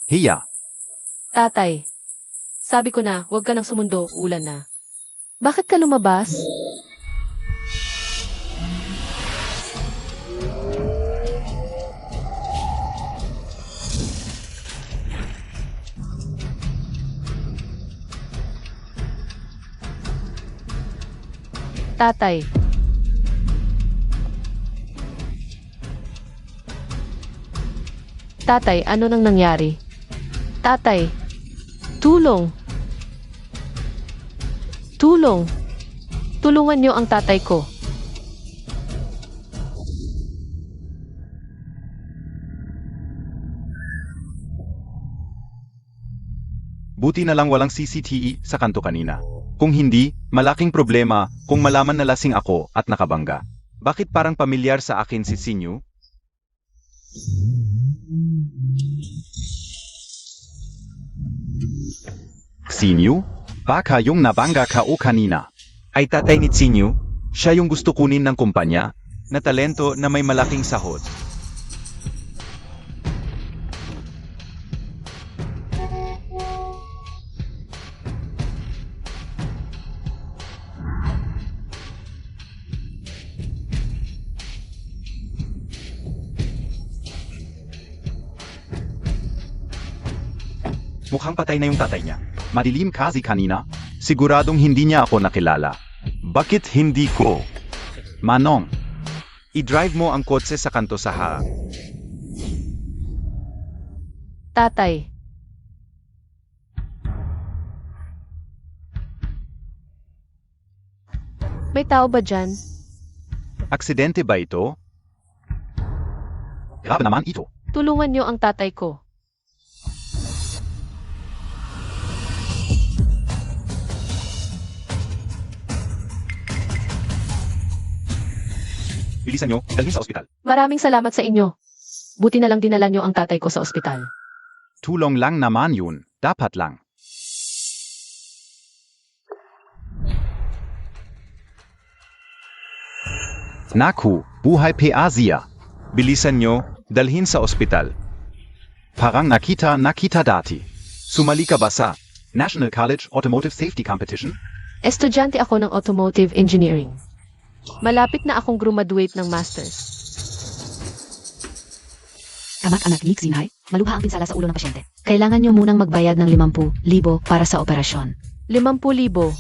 Hiya, Tatay, sabi ko na, huwag ka nang sumundo, ulan na. Bakit ka lumabas? Tatay. Tatay, ano nang nangyari? Tatay, tulong. Tulong. Tulungan niyo ang tatay ko. buti na lang walang CCTV sa kanto kanina. Kung hindi, malaking problema kung malaman na lasing ako at nakabangga. Bakit parang pamilyar sa akin si Sinyu? Sinyu? Baka yung nabangga ka o kanina. Ay tatay ni Sinyu, siya yung gusto kunin ng kumpanya, na talento na may malaking sahod. Mukhang patay na yung tatay niya. Madilim kasi kanina. Siguradong hindi niya ako nakilala. Bakit hindi ko? Manong, i-drive mo ang kotse sa kanto sa harap. Tatay. May tao ba dyan? Aksidente ba ito? Grabe naman ito. Tulungan niyo ang tatay ko. Bilisan nyo, dalhin sa ospital. Maraming salamat sa inyo. Buti na lang dinala niyo ang tatay ko sa ospital. Tulong lang naman yun. Dapat lang. Naku, buhay pa Asia. Bilisan nyo, dalhin sa ospital. Parang nakita dati. Sumali ka ba sa National College Automotive Safety Competition? Estudyante ako ng Automotive Engineering. Malapit na akong graduate ng Masters. Anak-anak ni Xinhai, maluha ang pinsala sa ulo ng pasyente. Kailangan nyo munang magbayad ng 50,000 para sa operasyon. 50,000.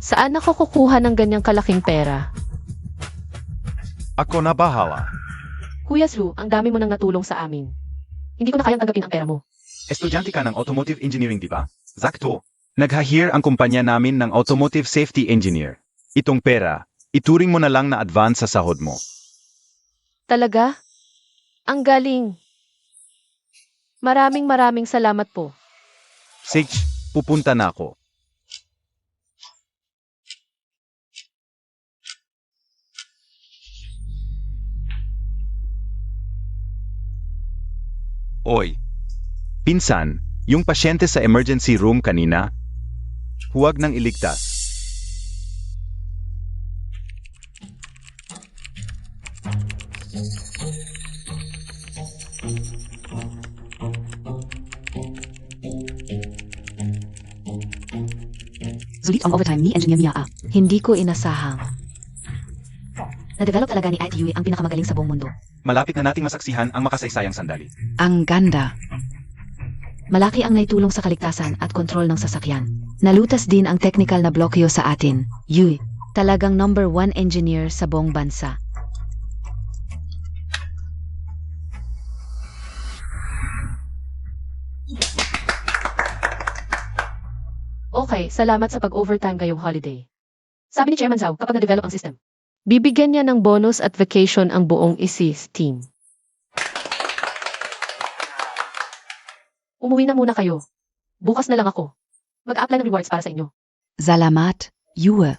Saan ako kukuha ng ganyang kalaking pera? Ako na bahala. Kuya Zhu, ang dami mo nang natulong sa amin. Hindi ko na kayang tanggapin ang pera mo. Estudyante ka ng Automotive Engineering, di ba? Zakto. Nag-hire ang kumpanya namin ng Automotive Safety Engineer. Itong pera, ituring mo na lang na advance sa sahod mo. Talaga? Ang galing. Maraming salamat po. Sage, pupunta na ako. Oy. Pinsan, yung pasyente sa emergency room kanina, huwag nang iligtas. Sulit ang overtime ni Engineer Mia. Hindi ko inasahang. Na-develop talaga ni Ait Yui ang pinakamagaling sa buong mundo. Malapit na nating masaksihan ang makasaysayang sandali. Ang ganda. Malaki ang naitulong sa kaligtasan at kontrol ng sasakyan. Nalutas din ang technical na blokyo sa atin. Yui, talagang number 1 engineer sa buong bansa. Okay, salamat sa pag-overtime ngayong holiday. Sabi ni Chairman Zhao, kapag na-develop ang system, bibigyan niya ng bonus at vacation ang buong ISIS team. Umuwi na muna kayo. Bukas na lang ako. Mag-apply ng rewards para sa inyo. Salamat, Yue.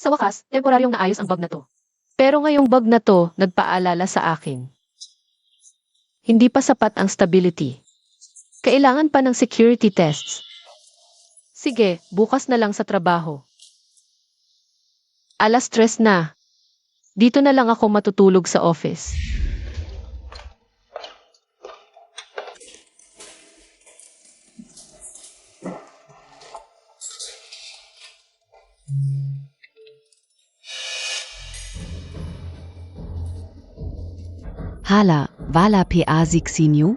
Sa wakas, temporaryong naayos ang bug na to. Pero ngayong bug na to, nagpaalala sa akin. Hindi pa sapat ang stability. Kailangan pa ng security tests. Sige, bukas na lang sa trabaho. 3:00 na. Dito na lang ako matutulog sa office. Hala, wala PA Xinyu?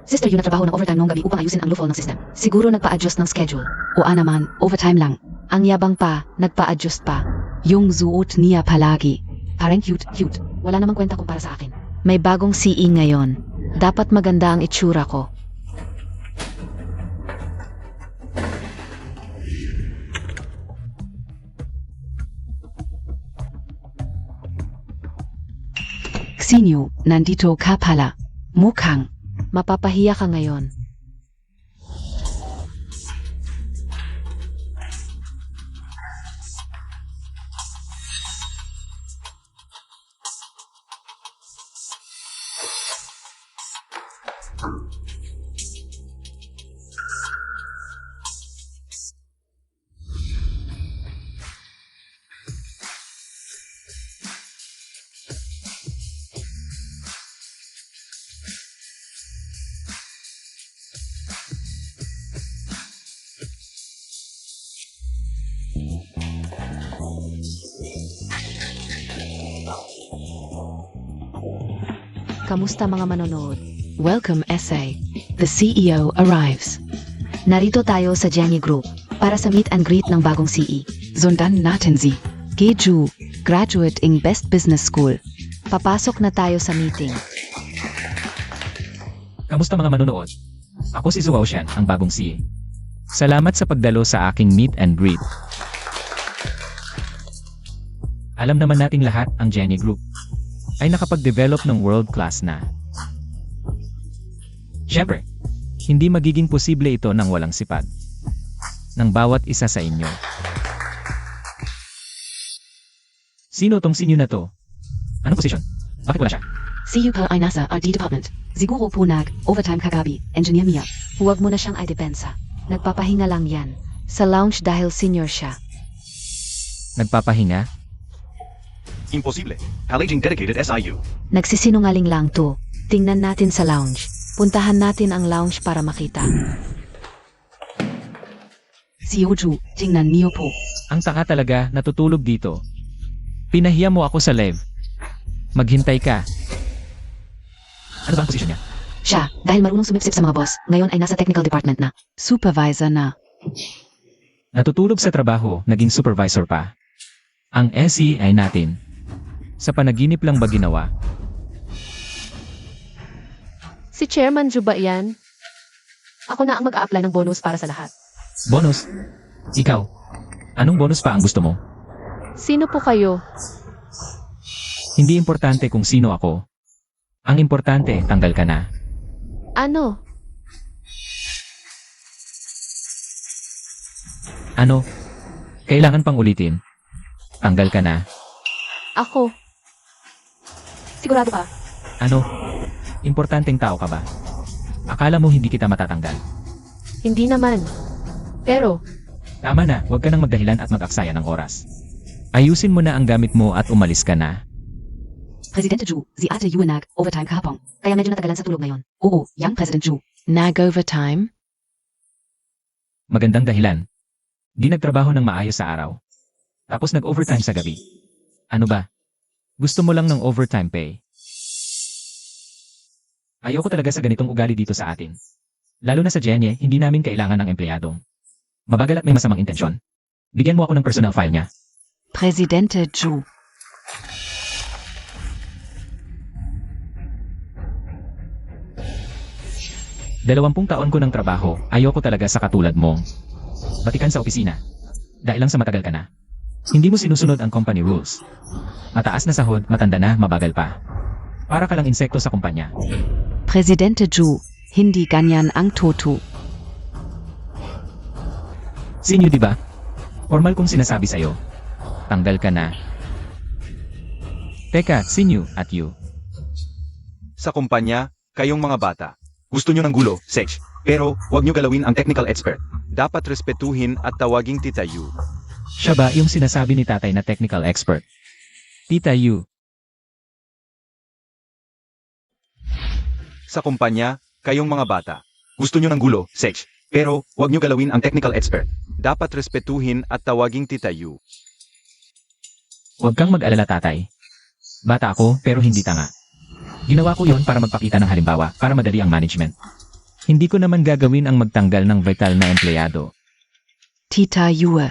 Sister, yun na trabaho ng overtime noong gabi upang ayusin ang loophole ng system. Siguro nagpa-adjust ng schedule. O naman, overtime lang. Ang yabang pa, nagpa-adjust pa. Yung suot niya palagi. Parang cute. Wala namang kwenta kumpara sa akin. May bagong CE ngayon. Dapat maganda ang itsura ko. Xinyu, nandito ka pala. Mukhang mapapahiya ka ngayon. Kamusta mga manonood? Welcome essay. The CEO arrives. Narito tayo sa Jenny Group para sa meet and greet ng bagong CE. Sundan natin si Keju, graduate in Best Business School. Papasok na tayo sa meeting. Kamusta mga manonood? Ako si Zuo Shen, ang bagong CE. Salamat sa pagdalo sa aking meet and greet. Alam naman nating lahat ang Jenny Group ay nakapag-develop ng world-class na. Siyempre, hindi magiging posible ito nang walang sipag ng bawat isa sa inyo. Sino tong sinyo na to? Anong posisyon? Bakit wala siya? CU pa ay nasa RD department. Siguro po overtime kagabi, engineer Mia. Huwag mo na siyang idepensa. Nagpapahinga lang yan. Sa lounge dahil senior siya. Nagpapahinga? Imposible. Palaging dedicated SIU. Nagsisinungaling lang to. Tingnan natin sa lounge. Puntahan natin ang lounge para makita. Si Yoju, tingnan niyo po. Ang taka talaga, natutulog dito. Pinahiya mo ako sa live. Maghintay ka. Ano ba ang posisyon niya? Siya, dahil marunong sumipsip sa mga boss, ngayon ay nasa technical department na. Supervisor na. Natutulog sa trabaho, naging supervisor pa. Ang SE ay natin. Sa panaginip lang ba ginawa? Si Chairman Ju ba yan? Ako na ang mag-a-apply ng bonus para sa lahat. Bonus? Ikaw? Anong bonus pa ang gusto mo? Sino po kayo? Hindi importante kung sino ako. Ang importante, tanggal ka na. Ano? Ano? Kailangan pang ulitin. Tanggal ka na. Ako. Sigurado ka? Ano? Importanteng tao ka ba? Akala mo hindi kita matatanggal? Hindi naman. Pero, Tama na, huwag ka nang magdahilan at mag-aksaya ng oras. Ayusin mo na ang gamit mo at umalis ka na. Presidente Ju, si Ate Yuanag, overtime kahapon. Kaya medyo natagalan sa tulog ngayon. Oo, young President Ju. Nag-overtime? Magandang dahilan. Di nagtrabaho ng maayos sa araw. Tapos nag-overtime sa gabi. Ano ba? Gusto mo lang ng overtime pay? Ayoko talaga sa ganitong ugali dito sa atin. Lalo na sa Jenny, hindi namin kailangan ng empleyadong mabagal at may masamang intensyon. Bigyan mo ako ng personal file niya. Presidente Ju. Dalawampung taon ko ng trabaho, ayoko talaga sa katulad mong batikan sa opisina. Dahil lang sa matagal ka na. Hindi mo sinusunod ang company rules. Mataas na sahod, matanda na, mabagal pa. Para ka lang insekto sa kumpanya. Presidente Ju, hindi ganyan ang toto. Sinyo, di ba? Formal kong sinasabi sa'yo. tanggal ka na. Teka, sinyo at you. Sa kumpanya, kayong mga bata. Gusto nyo ng gulo, Sech. Pero, huwag nyo galawin ang technical expert. Dapat respetuhin at tawaging Tita Yu. Siya ba yung sinasabi ni tatay na technical expert? Tita Yu. Sa kumpanya, kayong mga bata. Gusto nyo ng gulo, Sech. Pero, huwag nyo galawin ang technical expert. Dapat respetuhin at tawaging Tita Yu. Huwag kang mag-alala tatay. Bata ako pero hindi tanga. Ginawa ko yon para magpakita ng halimbawa para madali ang management. Hindi ko naman gagawin ang magtanggal ng vital na empleyado. Tita Yue.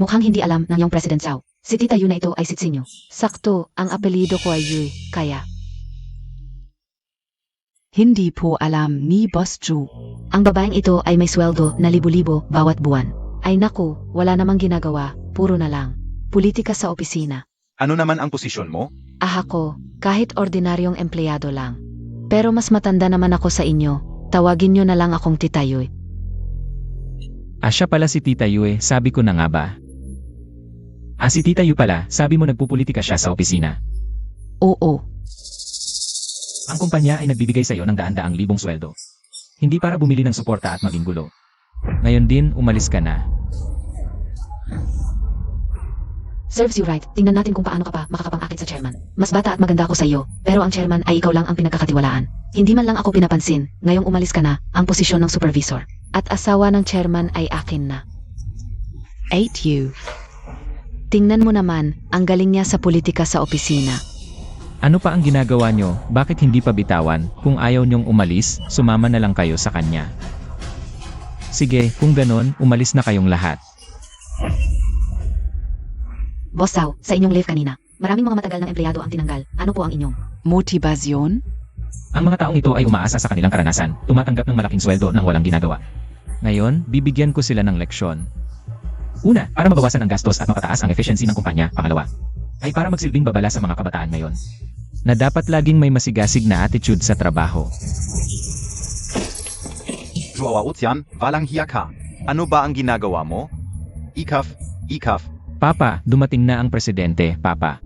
Mukhang hindi alam ng iyong President Zhao. Si Tita Yu na ito ay Sitsinyo. Sakto, ang apelido ko ay Yue, kaya. Hindi po alam ni Boss Zhu. Ang babaeng ito ay may sweldo na libo-libo bawat buwan. Ay naku, wala namang ginagawa, puro na lang. Politika sa opisina. Ano naman ang posisyon mo? Ako, kahit ordinaryong empleyado lang. Pero mas matanda naman ako sa inyo. Tawagin nyo na lang akong Tita Yue. Siya pala si Tita Yu sabi ko na nga ba? Si Tita Yu pala, sabi mo nagpupolitika siya sa opisina. Oo. Ang kumpanya ay nagbibigay sa iyo ng daan-daang libong sweldo. Hindi para bumili ng suporta at maging gulo. Ngayon din, umalis ka na. Serves you right. Tingnan natin kung paano ka pa makakapang-akit sa chairman. Mas bata at maganda ako sa iyo, pero ang chairman ay ikaw lang ang pinagkakatiwalaan. Hindi man lang ako pinapansin. Ngayong umalis ka na, ang posisyon ng supervisor. At asawa ng chairman ay akin na. 8U. Tingnan mo naman, ang galing niya sa politika sa opisina. Ano pa ang ginagawa nyo? Bakit hindi pa bitawan? Kung ayaw nyong umalis, sumama na lang kayo sa kanya. Sige, kung ganon, umalis na kayong lahat. Boss Zhao, sa inyong live kanina, maraming mga matagal ng empleyado ang tinanggal. Ano po ang inyong motibasyon? Ang mga taong ito ay umaasa sa kanilang karanasan, tumatanggap ng malaking sweldo nang walang ginagawa. Ngayon, bibigyan ko sila ng leksyon. Una, para mabawasan ang gastos at mapataas ang efficiency ng kumpanya. Pangalawa, ay para magsilbing babala sa mga kabataan ngayon, na dapat laging may masigasig na attitude sa trabaho. Jowa Otian, walang hiya ka. Ano ba ang ginagawa mo? Ikaf. Papa, dumating na ang presidente, Papa.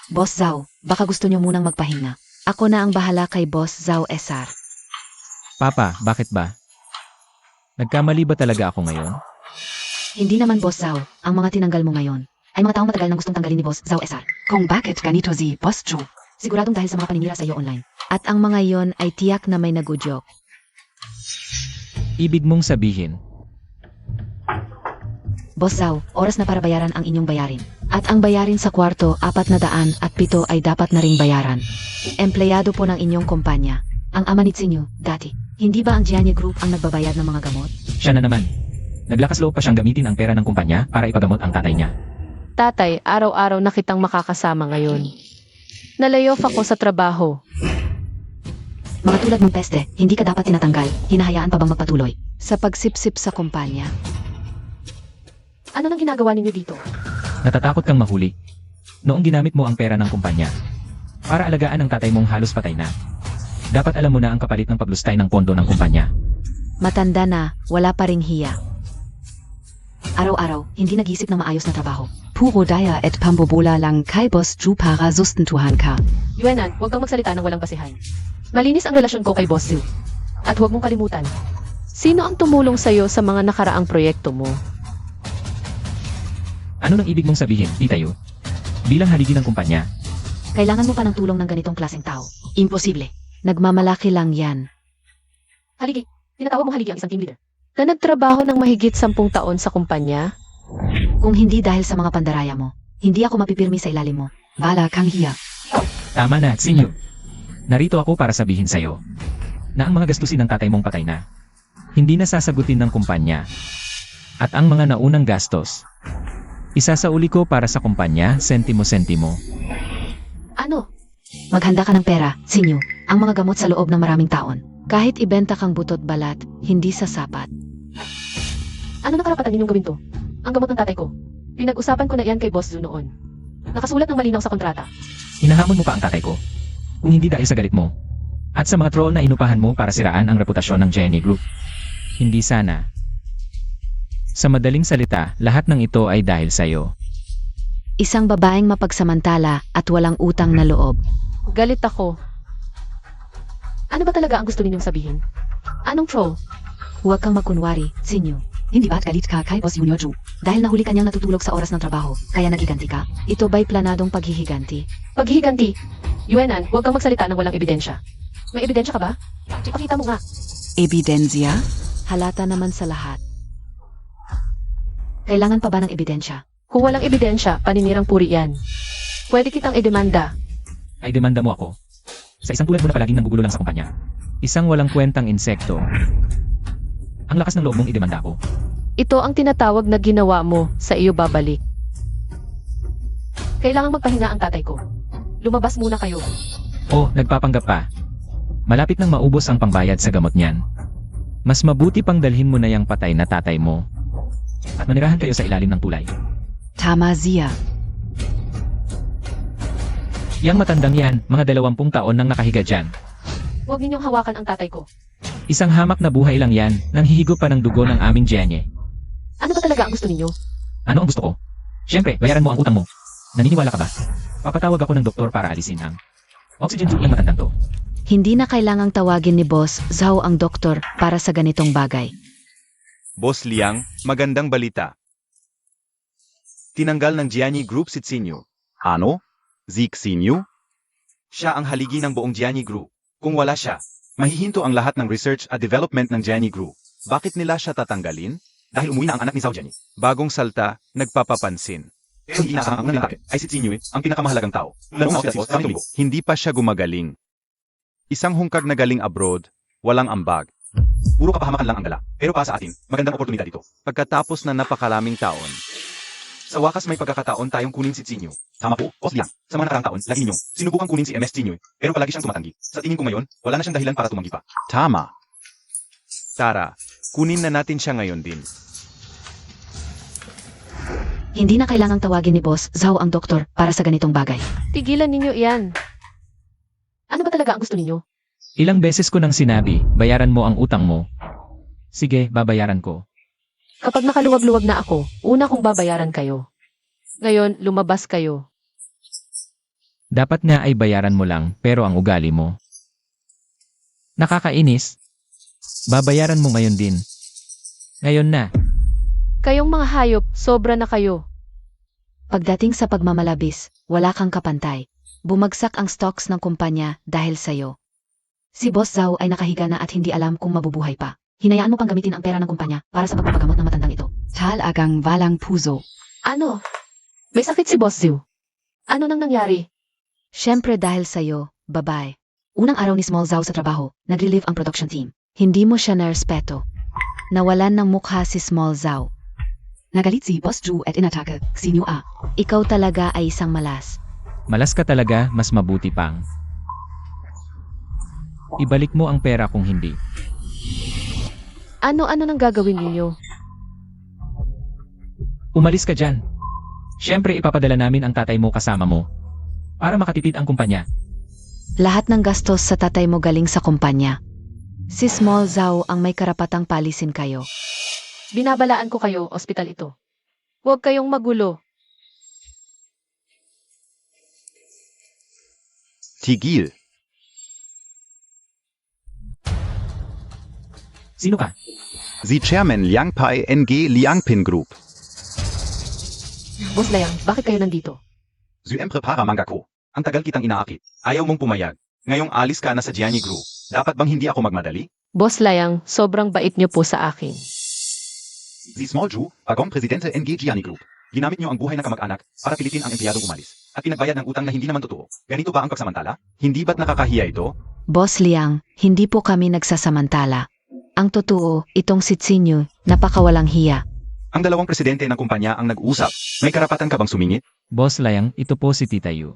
Boss Zhao, baka gusto niyo munang magpahinga. Ako na ang bahala kay Boss Zhao SR. Papa, bakit ba? Nagkamali ba talaga ako ngayon? Hindi naman Boss Zhao, ang mga tinanggal mo ngayon ay mga taong matagal nang gustong tanggalin ni Boss Zhao SR. Kung bakit ganito si Boss Zhu? Siguradong dahil sa mga paninira sa iyo online. At ang mga yon ay tiyak na may nagudyok. Ibig mong sabihin, Boss Zhao, oras na para bayaran ang inyong bayarin. At ang bayarin sa kwarto, 407 ay dapat na ring bayaran. Empleyado po ng inyong kumpanya. Ang ama ni Tsinyo, dati. Hindi ba ang Jianye Group ang nagbabayad ng mga gamot? siya na naman. Naglakas loob pa siyang gamitin ang pera ng kumpanya para ipagamot ang tatay niya. Tatay, araw-araw na kitang makakasama ngayon. Nalayoff ako sa trabaho. Mga tulad mong peste, hindi ka dapat tinatanggal. Hinahayaan pa bang magpatuloy? Sa pagsipsip sa kumpanya. Ano nang ginagawa ninyo dito? Natatakot kang mahuli. Noong ginamit mo ang pera ng kumpanya para alagaan ang tatay mong halos patay na. Dapat alam mo na ang kapalit ng paglustay ng pondo ng kumpanya. Matanda na, wala pa ring hiya. Araw-araw, hindi nag-isip ng maayos na trabaho. Puro daya et pambobola lang kay Boss Zhu para sustentuhan ka. Yuenan, huwag kang magsalita ng walang basihan. Malinis ang relasyon ko kay Boss Zhu. At huwag mong kalimutan, sino ang tumulong sa'yo sa mga nakaraang proyekto mo? Ano nang ibig mong sabihin, Tita Yu? Bilang haligi ng kumpanya, Kailangan mo pa ng tulong ng ganitong klaseng tao. Imposible. Nagmamalaki lang yan. Haligi, tinatawag mong haligi ang isang team leader na nagtrabaho ng mahigit 10 taon sa kumpanya? Kung hindi dahil sa mga pandaraya mo, hindi ako mapipirmi sa ilalim mo. Bala kang hiya. tama na, Sinyo. Narito ako para sabihin sa'yo na ang mga gastusin ng tatay mong patay na, hindi na sasagutin ng kumpanya. At ang mga naunang gastos, isasauli ko para sa kumpanya, sentimo-sentimo. Ano? Maghanda ka ng pera, Sinyo. Ang mga gamot sa loob ng maraming taon. Kahit ibenta kang butot balat, hindi sasapat. Ano na karapatan ninyong gawin to? Ang gamot ng tatay ko. Pinag-usapan ko na iyan kay Boss Zhu noon. Nakasulat ng malinaw sa kontrata. Hinahamon mo pa ang tatay ko. Kung hindi dahil sa galit mo, at sa mga troll na inupahan mo para siraan ang reputasyon ng Jenny Group. Hindi sana. Sa madaling salita, lahat ng ito ay dahil sa'yo. Isang babaeng mapagsamantala at walang utang na loob. Galit ako. Ano ba talaga ang gusto ninyong sabihin? Anong troll? Huwag kang magkunwari, Sinyo. Hindi ba't galit ka kay Boss Junior Ju? Dahil nahuli kanyang natutulog sa oras ng trabaho, kaya nagiganti ka? Ito ba'y planadong paghihiganti? Paghihiganti. Yuenan, huwag kang magsalita ng walang ebidensya. May ebidensya ka ba? Ipakita mo nga. Ebidensya? Halata naman sa lahat. Kailangan pa ba ng ebidensya? Kung walang ebidensya, paninirang puri yan. Pwede kitang idemanda. Ay demanda mo ako. Sa isang tulad mo na palaging nanggugulo lang sa kumpanya. Isang walang kwentang insekto. Ang lakas ng loob mong idemanda ako. Ito ang tinatawag na ginawa mo sa iyo babalik. Kailangang magpahinga ang tatay ko. Lumabas muna kayo. Oh, nagpapanggap pa. Malapit nang maubos ang pangbayad sa gamot niyan. Mas mabuti pang dalhin mo na yung patay na tatay mo. At manirahan kayo sa ilalim ng tulay. Tama, Zia. Yang matandang yan, mga 20 taon nang nakahiga dyan. Huwag ninyong hawakan ang tatay ko. Isang hamak na buhay lang yan, nang hihigo pa ng dugo ng aming Jenny. Ano ba talaga ang gusto ninyo? Ano ang gusto ko? Siyempre, bayaran mo ang utang mo. Naniniwala ka ba? Papatawag ako ng doktor para alisin ang oxygen tube ng matandang to. Hindi na kailangang tawagin ni Boss Zhao ang doktor para sa ganitong bagay. Boss Liang, magandang balita. Tinanggal ng Gianni Group si Tsinyo. Ano? Zeke Sinyo? Siya ang haligi ng buong Gianni Group. Kung wala siya, mahihinto ang lahat ng research at development ng Gianni Group. Bakit nila siya tatanggalin? Dahil umuwi na ang anak ni Zhao Jianyi. Bagong salta, nagpapapansin. Pero hindi na ang lalaki ay si Tsinyo ang pinakamahalagang tao. Hindi pa siya gumagaling. Isang hungkag na galing abroad, walang ambag. Puro kapahamakan lang ang dala. Pero para sa atin, magandang oportunidad ito. Pagkatapos na napakaraming taon, sa wakas may pagkakataon tayong kunin si Tsinyo. Tama po, Boss Liang. Sa mga nakarang taon, lagi ninyong sinubukan kunin si MS Tsinyo, pero palagi siyang tumatanggi. Sa tingin ko ngayon, wala na siyang dahilan para tumanggi pa. Tama. Tara, kunin na natin siya ngayon din. Hindi na kailangang tawagin ni Boss Zhao ang doktor para sa ganitong bagay. Tigilan ninyo iyan. Ano ba talaga ang gusto ninyo? Ilang beses ko nang sinabi, bayaran mo ang utang mo. Sige, babayaran ko. Kapag nakaluwag-luwag na ako, una kong babayaran kayo. Ngayon, lumabas kayo. Dapat nga ay bayaran mo lang, pero ang ugali mo. Nakakainis. Babayaran mo ngayon din. Ngayon na. Kayong mga hayop, sobra na kayo. Pagdating sa pagmamalabis, wala kang kapantay. Bumagsak ang stocks ng kumpanya dahil sa'yo. Si Boss Zhao ay nakahiga na at hindi alam kung mabubuhay pa. Hinayaan mo pang gamitin ang pera ng kumpanya para sa pagpapagamot ng matandang ito. Talagang walang puso. Ano? May sakit si Boss Zhu. Ano nang nangyari? Siyempre dahil sa'yo, babae. Unang araw ni Small Zhao sa trabaho, nag-relieve ang production team. Hindi mo siya narespeto. Nawalan ng mukha si Small Zhao. Nagalit si Boss Zhu at inatake si New A. Ikaw talaga ay isang malas. Malas ka talaga, mas mabuti pang. Ibalik mo ang pera kung hindi. Ano-ano nang gagawin ninyo? Umalis ka dyan. Siyempre ipapadala namin ang tatay mo kasama mo. Para makatipid ang kumpanya. Lahat ng gastos sa tatay mo galing sa kumpanya. Si Small Zhao ang may karapatang palisin kayo. Binabalaan ko kayo, ospital ito. Huwag kayong magulo. Tigil. Sino ka? Si Chairman Liang Pai NG Liangpin Group. Boss Liang, bakit kayo nandito? Siyempre para manggako. Ang tagal kitang inaakit. Ayaw mong pumayag. Ngayong alis ka na sa Gianni Group. Dapat bang hindi ako magmadali? Boss Liang, sobrang bait niyo po sa akin. Si Small Ju, bagong presidente NG Gianni Group. Ginamit niyo ang buhay ng kamag-anak para pilitin ang empleyadong umalis. At pinagbayad ng utang na hindi naman totoo. Ganito ba ang pagsamantala? Hindi ba't nakakahiya ito? Boss Liang, hindi po kami nagsasamantala. Ang totoo, itong si Tsinyo, napakawalang hiya. Ang dalawang presidente ng kumpanya ang nag-usap. May karapatan ka bang sumingit? Boss Liang, ito po si Tita Yu.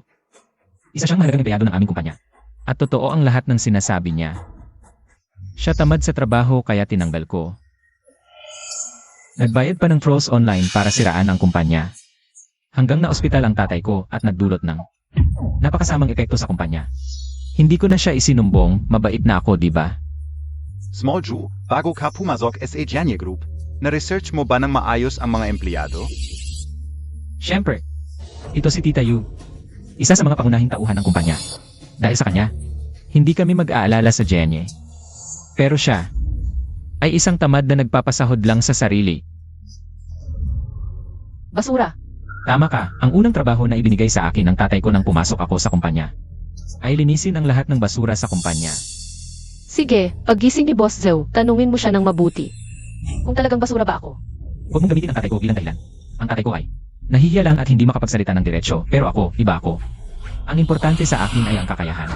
Isa siyang mahalagang empleyado ng aming kumpanya. At totoo ang lahat ng sinasabi niya. Siya tamad sa trabaho kaya tinanggal ko. Nagbayad pa ng trolls online para siraan ang kumpanya. Hanggang na ospital ang tatay ko at nagdulot ng napakasamang epekto sa kumpanya. Hindi ko na siya isinumbong, mabait na ako, di ba? Small Ju, bago ka pumasok sa Gianni Group. Na-research mo ba ng maayos ang mga empleyado? Siyempre, ito si Tita Yu. Isa sa mga pangunahing tauhan ng kumpanya. Dahil sa kanya, hindi kami mag-aalala sa Jenny. Pero siya, ay isang tamad na nagpapasahod lang sa sarili. Basura. Tama ka, ang unang trabaho na ibinigay sa akin ng tatay ko nang pumasok ako sa kumpanya ay linisin ang lahat ng basura sa kumpanya. Sige, paggising ni Boss Zhou, tanungin mo siya ng mabuti. Kung talagang basura ba ako? Huwag mong gamitin ang tatay ko bilang dahilan. Ang tatay ko ay nahihiya lang at hindi makapagsalita ng diretsyo, pero ako, iba ako. Ang importante sa akin ay ang kakayahan.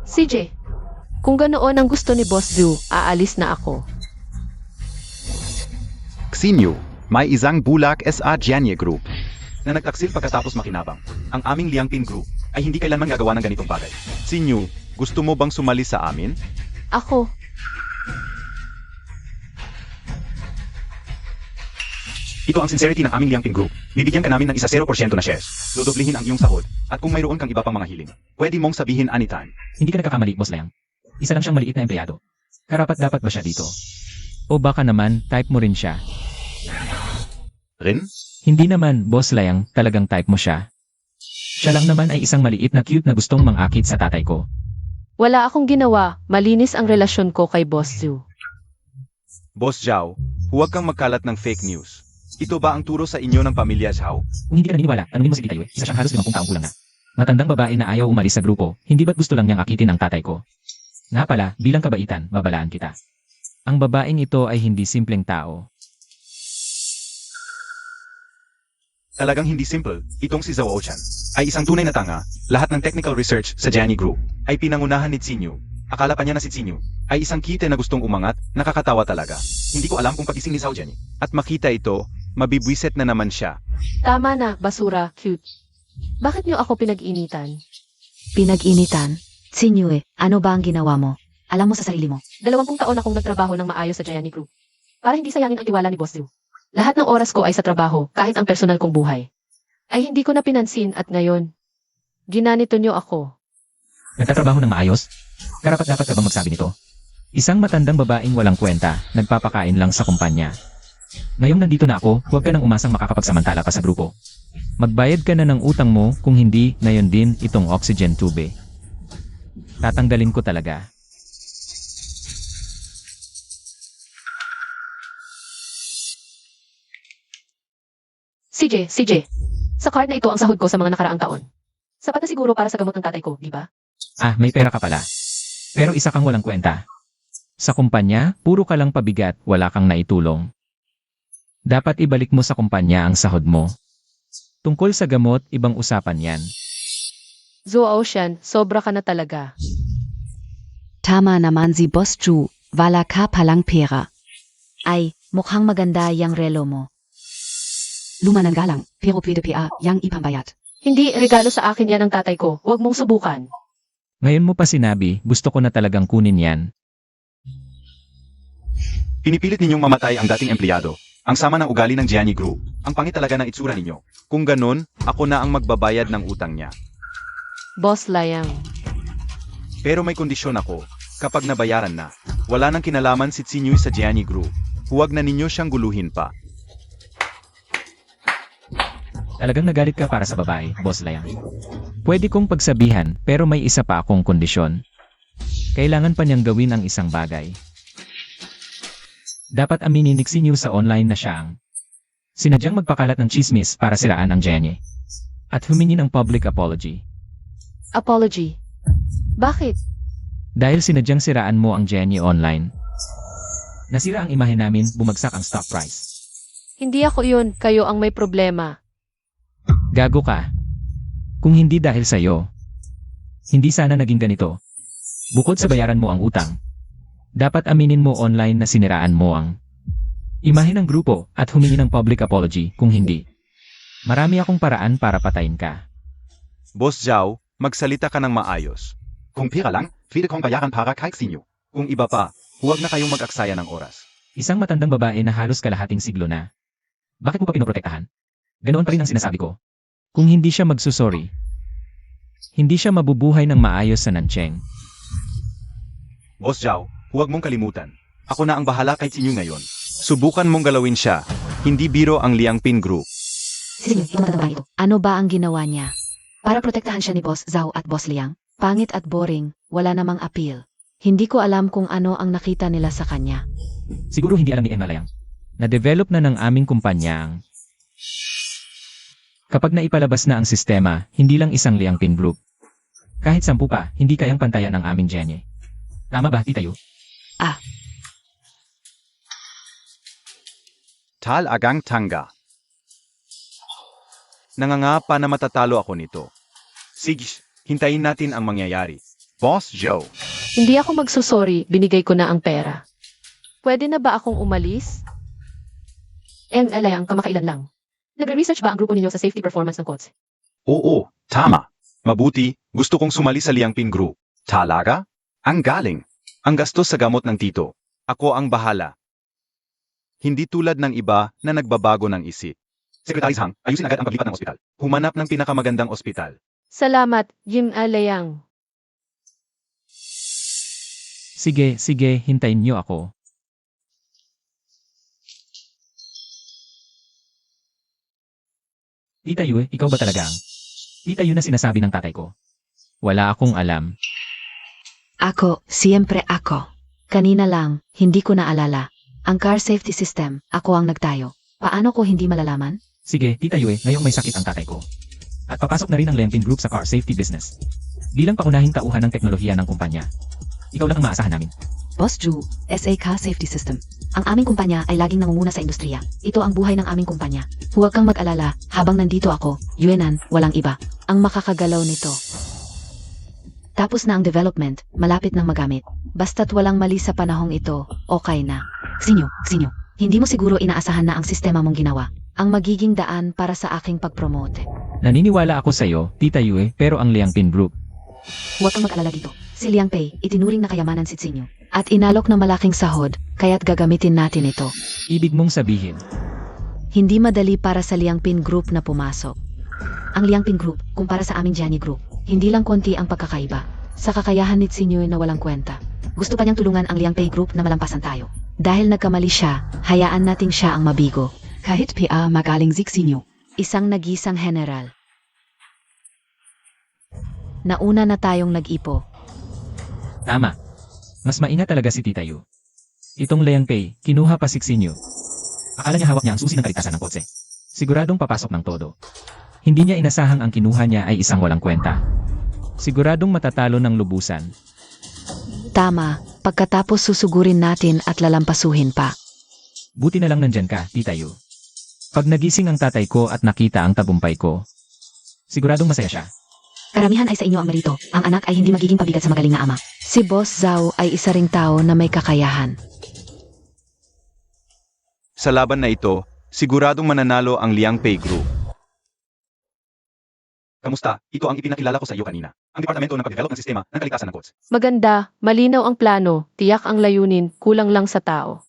CJ, kung ganoon ang gusto ni Boss Zhou, aalis na ako. Xinyu, may isang bulag SA Jianye Group na nagtaksil pagkatapos makinabang. Ang aming Liangpin Group ay hindi kailanman gagawa ng ganitong bagay. Xinyu, gusto mo bang sumali sa amin? Ako. Ito ang sincerity ng aming Liangpin Group. Bibigyan ka namin ng 0% na shares. Dodoblihin ang iyong sahod. At kung mayroon kang iba pang mga hiling, pwede mong sabihin anytime. Hindi ka nagkakamali, Boss Liang. Isa lang siyang maliit na empleyado. Karapat-dapat ba siya dito? O baka naman, type mo rin siya. Rin? Hindi naman, Boss Liang, talagang type mo siya. Siya lang naman ay isang maliit na cute na gustong mangakit sa tatay ko. Wala akong ginawa, malinis ang relasyon ko kay Boss Zhou. Boss Zhao, huwag kang magkalat ng fake news. Ito ba ang turo sa inyo ng pamilya Zhao? Kung hindi ka naniniwala, tanungin mo si Tita Yue. Isa siyang halos 50 taong kulang na. Matandang babae na ayaw umalis sa grupo, hindi ba't gusto lang niyang akitin ang tatay ko? Nga pala, bilang kabaitan, babalaan kita. Ang babaeng ito ay hindi simpleng tao. Talagang hindi simple, itong si Zhao Ochan ay isang tunay na tanga. Lahat ng technical research sa Jianye Group ay pinangunahan ni Xinyu. Akala pa niya na si Xinyu ay isang kite na gustong umangat, nakakatawa talaga. Hindi ko alam kung pagising ni Zhao Jianye. At makita ito, mabibwiset na naman siya. Tama na, basura, cute. Bakit niyo ako pinag-initan? Pinag-initan? Sinyue, ano ba ang ginawa mo? Alam mo sa sarili mo. 20 taon akong nagtrabaho ng maayos sa Gianni Group. Para hindi sayangin ang tiwala ni Boss Zhou. Lahat ng oras ko ay sa trabaho, kahit ang personal kong buhay. Ay hindi ko na pinansin at ngayon, ginanito niyo ako. Nagtatrabaho ng maayos? Karapat-dapat ka bang magsabi nito? Isang matandang babaeng walang kwenta, nagpapakain lang sa kumpanya. Ngayong nandito na ako, huwag ka nang umasang makakapagsamantala pa sa grupo. Magbayad ka na ng utang mo, kung hindi, ngayon din itong oxygen tube. Tatanggalin ko talaga. CJ, sa card na ito ang sahod ko sa mga nakaraang taon. Sapat na siguro para sa gamot ng tatay ko, di ba? Ah, may pera ka pala. Pero isa kang walang kwenta. Sa kumpanya, puro ka lang pabigat, wala kang naitulong. Dapat ibalik mo sa kumpanya ang sahod mo. Tungkol sa gamot, ibang usapan yan. Zhou Ocean, sobra ka na talaga. Tama naman si Boss Zhou, wala ka palang pera. Ay, mukhang maganda yang relo mo. Luma ng galang, pero pwede pa yang ipambayad. Hindi, regalo sa akin yan ng tatay ko. Huwag mong subukan. Ngayon mo pa sinabi, gusto ko na talagang kunin yan. Pinipilit ninyong mamatay ang dating empleyado. Ang sama ng ugali ng Jianye Group. Ang pangit talaga ng itsura ninyo. Kung ganun, ako na ang magbabayad ng utang niya. Boss Liang. Pero may kondisyon ako. Kapag nabayaran na, wala nang kinalaman si Xinyu sa Jianye Group. Huwag na ninyo siyang guluhin pa. Talagang nagalit ka para sa babae, Boss Liang. Pwede kong pagsabihan, pero may isa pa akong kondisyon. Kailangan pa niyang gawin ang isang bagay. Dapat aminin ni Xinyu sa online na siyang sinadyang magpakalat ng chismis para siraan ang Jenny. At humingi ng public apology. Apology. Bakit? Dahil sinadyang siraan mo ang Jenny online. Nasira ang imahe namin, bumagsak ang stock price. Hindi ako yun, kayo ang may problema. Gago ka. Kung hindi dahil sa'yo, hindi sana naging ganito. Bukod sa bayaran mo ang utang, dapat aminin mo online na siniraan mo ang imahe ng grupo at humingi ng public apology kung hindi. Marami akong paraan para patayin ka. Boss Zhao, magsalita ka ng maayos. Kung pira lang, pwede kong bayaran para kay Xinyu. Kung iba pa, huwag na kayong mag-aksaya ng oras. Isang matandang babae na halos kalahating siglo na. Bakit mo pa pinoprotektahan? Ganoon pa rin ang sinasabi ko. Kung hindi siya magsusorry, hindi siya mabubuhay ng maayos sa Nancheng. Boss Zhao, huwag mong kalimutan. Ako na ang bahala kay Xinyu ngayon. Subukan mong galawin siya. Hindi biro ang Liangpin Group. Sinyo, ito matanda ito. Ano ba ang ginawa niya? Para protektahan siya ni Boss Zhao at Boss Liang? Pangit at boring, wala namang appeal. Hindi ko alam kung ano ang nakita nila sa kanya. Siguro hindi alam ni Emma Layang. Na-develop na ng aming kumpanya ang... Kapag naipalabas na ang sistema, hindi lang isang Liangpin Group. Kahit 10 pa, hindi kayang pantayan ang aming genye. Tama ba, Tita Yu? Tal Agang Tanga. Nangangapa na matatalo ako nito. Sige, hintayin natin ang mangyayari. Boss Joe. Hindi ako magsusori, binigay ko na ang pera. Pwede na ba akong umalis? Alayang, kamakailan lang. Nagre-research ba ang grupo ninyo sa safety performance ng kotse? Oo, tama. Mabuti, gusto kong sumali sa Liangpin Group. Talaga? Ang galing. Ang gastos sa gamot ng tito. Ako ang bahala. Hindi tulad ng iba na nagbabago ng isip. Secretary Zhang, ayusin agad ang paglipat ng ospital. Humanap ng pinakamagandang ospital. Salamat, Jim Alayang. Sige, hintayin niyo ako. Tita Yu, ikaw ba talaga ang... Tita Yu na sinasabi ng tatay ko. Wala akong alam. Ako, siyempre ako. Kanina lang, hindi ko naalala. Ang car safety system, ako ang nagtayo. Paano ko hindi malalaman? Sige, Tita Yu, ngayong may sakit ang tatay ko. At papasok na rin ang Liangpin Group sa car safety business. Bilang paunahing tauhan ng teknolohiya ng kumpanya. Ikaw lang ang maasahan namin. Boss Ju, SA Car Safety System. Ang aming kumpanya ay laging nangunguna sa industriya. Ito ang buhay ng aming kumpanya. Huwag kang mag-alala, habang nandito ako, Yuenan, walang iba. Ang makakagalaw nito. Tapos na ang development, malapit nang magamit. Basta't walang mali sa panahong ito, okay na. Sinyo, hindi mo siguro inaasahan na ang sistema mong ginawa. Ang magiging daan para sa aking pag-promote. Naniniwala ako sa iyo, Tita Yu, pero ang Liangpin Group. Huwag kang mag-alala dito. Si Liang Pei, itinuring na kayamanan si Tsinyo. At inalok ng malaking sahod, kaya't gagamitin natin ito. Ibig mong sabihin, Hindi madali para sa Liangpin Group na pumasok. Ang Liangpin Group, kumpara sa aming Jiani Group, hindi lang konti ang pagkakaiba. Sa kakayahan ni Tsinyo na walang kwenta. Gusto pa niyang tulungan ang Liang Pei Group na malampasan tayo. Dahil nagkamali siya, hayaan nating siya ang mabigo. Kahit PA magaling Tsinyo. Isang nagisang general. Nauna na tayong nag-ipo. tama. Mas maingat talaga si Tita Yu. Itong Liang Pei, kinuha pa si Xinyu. Akala niya hawak niya ang susi ng kaligtasan ng kotse. Siguradong papasok ng todo. Hindi niya inasahang ang kinuha niya ay isang walang kwenta. Siguradong matatalo ng lubusan. Tama, pagkatapos susugurin natin at lalampasuhin pa. Buti na lang nandyan ka, Tita Yu. Pag nagising ang tatay ko at nakita ang tagumpay ko, siguradong masaya siya. Karamihan ay sa inyo ang merito. Ang anak ay hindi magiging pabigat sa magaling na ama. Si Boss Zhao ay isa ring tao na may kakayahan. Sa laban na ito, siguradong mananalo ang Liangpei Group. Kamusta? Ito ang ipinakilala ko sa iyo kanina. Ang departamento ng pagdevelop ng sistema ng kaligtasan ng kotse. Maganda, malinaw ang plano, tiyak ang layunin, kulang lang sa tao.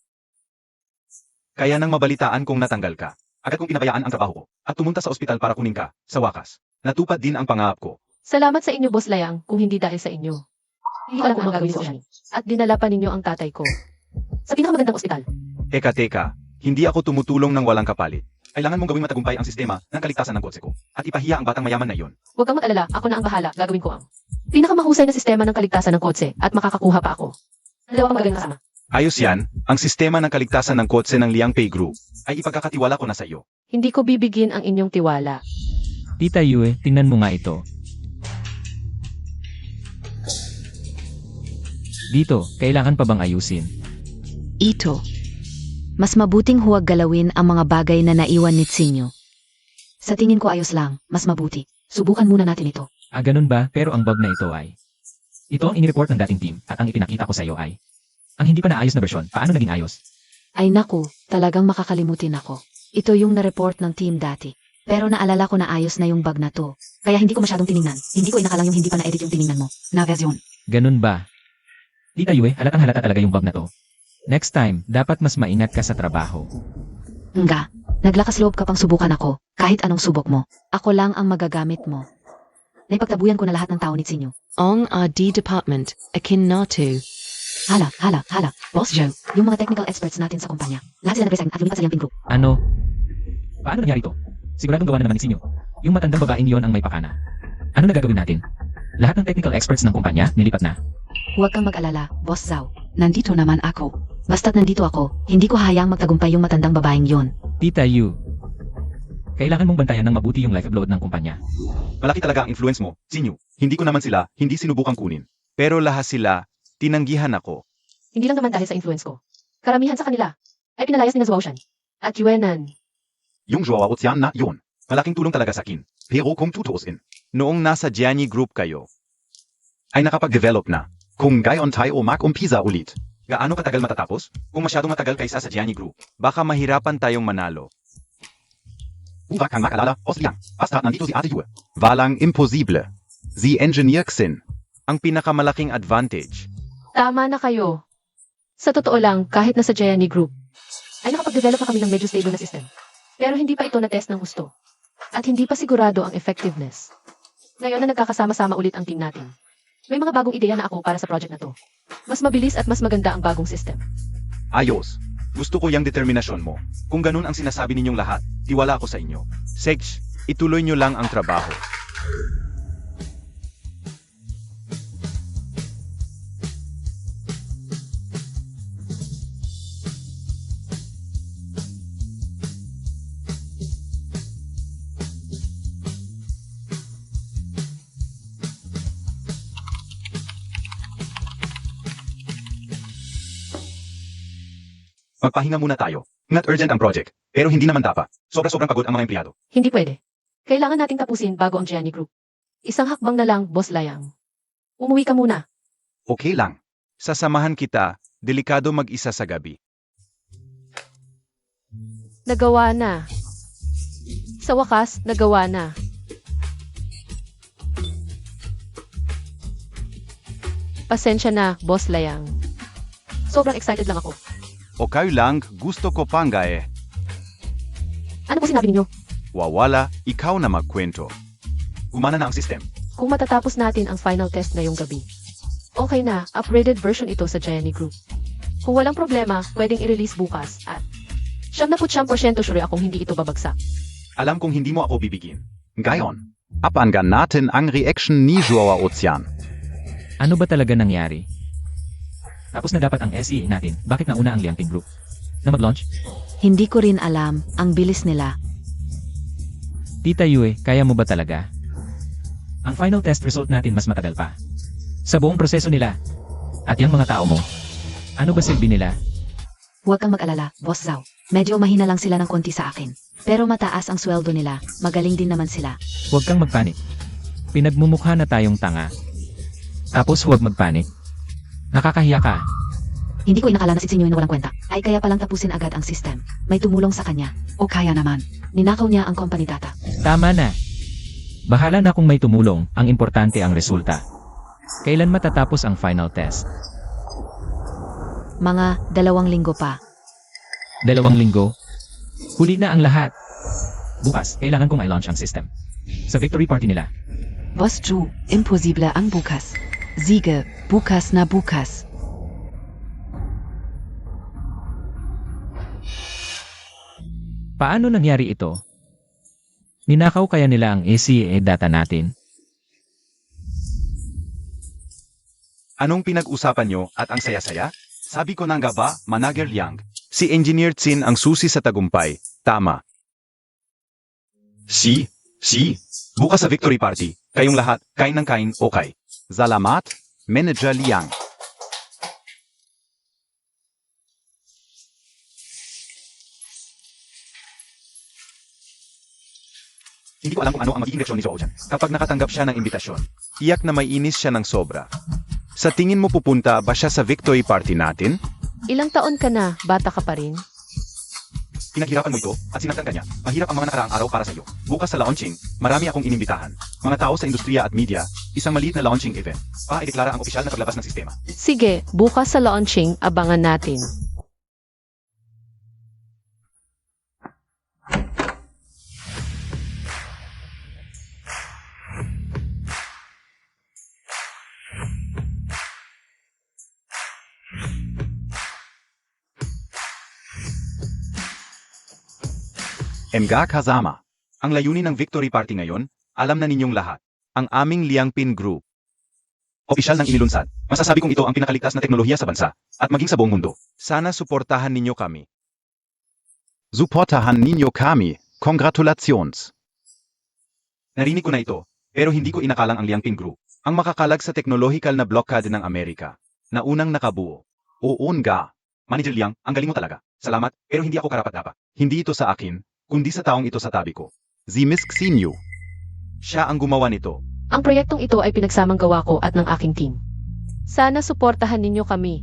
Kaya nang mabalitaan kong natanggal ka, agad kong pinabayaan ang trabaho ko at tumunta sa ospital para kunin ka. Sa wakas, natupad din ang pangako ko. Salamat sa inyo, Boss Layang, kung hindi dahil sa inyo. Hindi ko alam kung ano gagawin sa Ocean. At dinala pa ninyo ang tatay ko. Sa pinakamagandang ospital. Teka, hindi ako tumutulong ng walang kapalit. Kailangan mong gawing matagumpay ang sistema ng kaligtasan ng kotse ko at ipahiya ang batang mayaman na iyon. Huwag kang mag-alala, ako na ang bahala, gagawin ko ang pinakamahusay na sistema ng kaligtasan ng kotse at makakakuha pa ako. Dalawa magaling kasama. Ayos yan, ang sistema ng kaligtasan ng kotse ng Liangpei Group ay ipagkakatiwala ko na sa iyo. Hindi ko bibigyan ang inyong tiwala. Tita Yu, tingnan mo nga ito. Dito, kailangan pa bang ayusin? Ito. Mas mabuting huwag galawin ang mga bagay na naiwan ni Tsinyo. Sa tingin ko ayos lang, mas mabuti. Subukan muna natin ito. Ganun ba? Pero ang bug na ito ay... Ito ang inireport ng dating team at ang ipinakita ko sa iyo ay... Ang hindi pa naayos na bersyon, paano naging ayos? Ay naku, talagang makakalimutin ako. Ito yung na-report ng team dati. Pero naalala ko na ayos na yung bug na to. Kaya hindi ko masyadong tiningnan. Hindi ko inakalang yung hindi pa na-edit yung tiningnan mo. Na version. Ganun ba? Tita Yu, halatang halata talaga yung bug na to. Next time, dapat mas maingat ka sa trabaho. Nga, naglakas loob ka pang subukan ako. Kahit anong subok mo. Ako lang ang magagamit mo. Naipagtabuyan ko na lahat ng tao ni Tsinyo. Ang RD department, akin na to. Hala. Boss Joe, yung mga technical experts natin sa kumpanya. Lahat sila nag-resign at lumipat sa Liangping Group. Ano? Paano nangyari ito? Siguradong gawa na naman ni Sinyo. Yung matandang babaeng yon ang may pakana. Ano na gagawin natin? Lahat ng technical experts ng kumpanya nilipat na. Huwag kang mag-alala, Boss Zhao. Nandito naman ako. Basta't nandito ako, hindi ko hayaang magtagumpay yung matandang babaeng yon. Tita Yu, kailangan mong bantayan ng mabuti yung life upload ng kumpanya. Malaki talaga ang influence mo, Sinyo. Hindi ko naman sila, hindi sinubukang kunin. Pero lahat sila, tinanggihan ako. Hindi lang naman dahil sa influence ko. Karamihan sa kanila ay pinalayas ni Zhuoxian at Yuenan. Yung Joao Ocean na yun. Malaking tulong talaga sa akin. Pero kung tutuusin, noong nasa Jiani Group kayo, ay nakapag-develop na. Kung gayon tayo mag-umpisa ulit, gaano katagal matatapos? Kung masyadong matagal kaysa sa Jiani Group, baka mahirapan tayong manalo. Huwag kang makalala, Ocean. Basta nandito si Ate Yue. Walang imposible. Si Engineer Xin. Ang pinakamalaking advantage. Tama na kayo. Sa totoo lang, kahit nasa Gianni Group, ay nakapag-develop na kami ng medyo stable na system. Pero hindi pa ito na-test ng gusto. At hindi pa sigurado ang effectiveness. Ngayon na nagkakasama-sama ulit ang team natin. May mga bagong ideya na ako para sa project na to. Mas mabilis at mas maganda ang bagong system. Ayos. Gusto ko yung determinasyon mo. Kung ganun ang sinasabi ninyong lahat, tiwala ako sa inyo. Segs, ituloy nyo lang ang trabaho. Magpahinga muna tayo. Not urgent ang project, pero hindi naman dapat. Sobra-sobrang pagod ang mga empleyado. Hindi pwede. Kailangan nating tapusin bago ang Gianni Group. Isang hakbang na lang, Boss Layang. Umuwi ka muna. Okay lang. Sasamahan kita, delikado mag-isa sa gabi. Nagawa na. Sa wakas, nagawa na. Pasensya na, Boss Layang. Sobrang excited lang ako. Okay lang, gusto ko panggae. Ano po sinabi ninyo? Wawala, ikaw na magkwento. Gumana na ang system. Kung matatapos natin ang final test ngayong gabi. Okay na, upgraded version ito sa Gianni Group. Kung walang problema, pwedeng i-release bukas at 99% sure akong hindi ito babagsak. Alam kong hindi mo ako bibigyan. Gayon. Abangan natin ang reaction ni Joao Ocean. Ano ba talaga nangyari? Tapos na dapat ang SEA natin. Bakit nauna ang Liangping Group? Na mag-launch? Hindi ko rin alam, ang bilis nila. Tita Yue, kaya mo ba talaga? Ang final test result natin mas matagal pa. Sa buong proseso nila. At yung mga tao mo. Ano ba silbi nila? Huwag kang mag-alala, Boss Zhao. Medyo mahina lang sila ng konti sa akin. Pero mataas ang sweldo nila, magaling din naman sila. Huwag kang magpanik. Pinagmumukha na tayong tanga. Tapos huwag magpanik. Nakakahiya ka. Hindi ko inakala na si Sinyoy na walang kwenta. Ay kaya palang tapusin agad ang system. May tumulong sa kanya. O kaya naman, ninakaw niya ang company data. Tama na. Bahala na kung may tumulong, ang importante ang resulta. Kailan matatapos ang final test? Mga 2 linggo pa. 2 linggo? Huli na ang lahat. Bukas, kailangan kong i-launch ang system. Sa victory party nila. Boss Zhu, imposible ang bukas. Siege, bukas na bukas. Paano nangyari ito? Ninakaw kaya nila ang ACA data natin? Anong pinag-usapan nyo at ang saya-saya? Sabi ko na nga ba, Manager Liang, si Engineer Xin ang susi sa tagumpay. Tama. Si, bukas sa victory party, kayong lahat, kain ng kain, okay. Salamat, Manager Liang. Hindi ko alam kung ano ang magiging reaksyon ni Zhao Ocean kapag nakatanggap siya ng imbitasyon. Tiyak na may inis siya ng sobra. Sa tingin mo pupunta ba siya sa victory party natin? Ilang taon ka na, bata ka pa rin? Pinaghirapan mo ito at sinaktan ka niya. Mahirap ang mga nakaraang araw para sa iyo. Bukas sa launching, marami akong inimbitahan. Mga tao sa industriya at media, isang maliit na launching event. Pa-ideklara ang opisyal na paglabas ng sistema. Sige, bukas sa launching, abangan natin. Mga kasama. Ang layunin ng Victory Party ngayon, alam na ninyong lahat. Ang aming Liangpin Group. Opisyal ng inilunsad. Masasabi kong ito ang pinakaligtas na teknolohiya sa bansa, at maging sa buong mundo. Sana suportahan ninyo kami. Suportahan ninyo kami. Congratulations. Narinig ko na ito, pero hindi ko inakalang ang Liangpin Group ang makakalag sa technological na blockade ng Amerika na unang nakabuo. Oo nga. Manager Liang, ang galing mo talaga. Salamat, pero hindi ako karapat-dapat. Hindi ito sa akin, kundi sa taong ito sa tabi ko. Si Miss Xinyu. Siya ang gumawa nito. Ang proyektong ito ay pinagsamang gawa ko at ng aking team. Sana suportahan ninyo kami.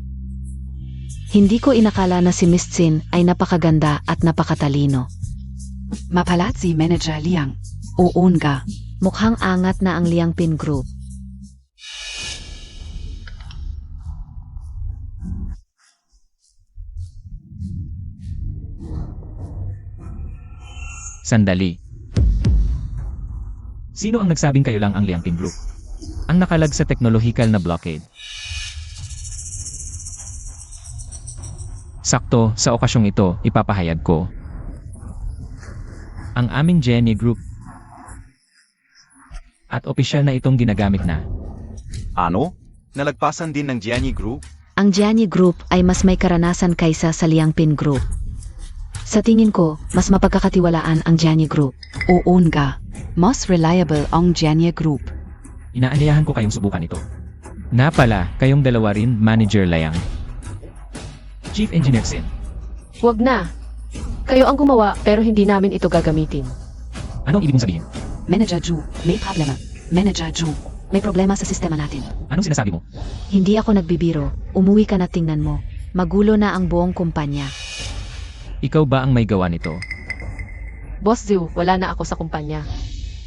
Hindi ko inakala na si Miss Tsin ay napakaganda at napakatalino. Mapalat si Manager Liang. Oo nga. Mukhang angat na ang Liangpin Group. Sandali. Sino ang nagsabing kayo lang ang Liangpin Group? Ang nakalag sa technological na blockade. Sakto, sa okasyong ito, ipapahayag ko. Ang aming Genie Group. At opisyal na itong ginagamit na. Ano? Nalagpasan din ng Gianni Group? Ang Gianni Group ay mas may karanasan kaysa sa Liangpin Group. Sa tingin ko, mas mapagkakatiwalaan ang Gianni Group. Oo nga. Mas reliable ang Gianni Group. Inaanyayahan ko kayong subukan ito. Nga pala, kayong dalawa rin, Manager Liang. Chief Engineer Sin. Huwag na. Kayo ang gumawa pero hindi namin ito gagamitin. Anong ibig mong sabihin? Manager Zhu, may problema. Manager Zhu, May problema sa sistema natin. Anong sinasabi mo? Hindi ako nagbibiro. Umuwi ka na, tingnan mo. Magulo na ang buong kumpanya. Ikaw ba ang may gawa nito? Boss Zhu, wala na ako sa kumpanya.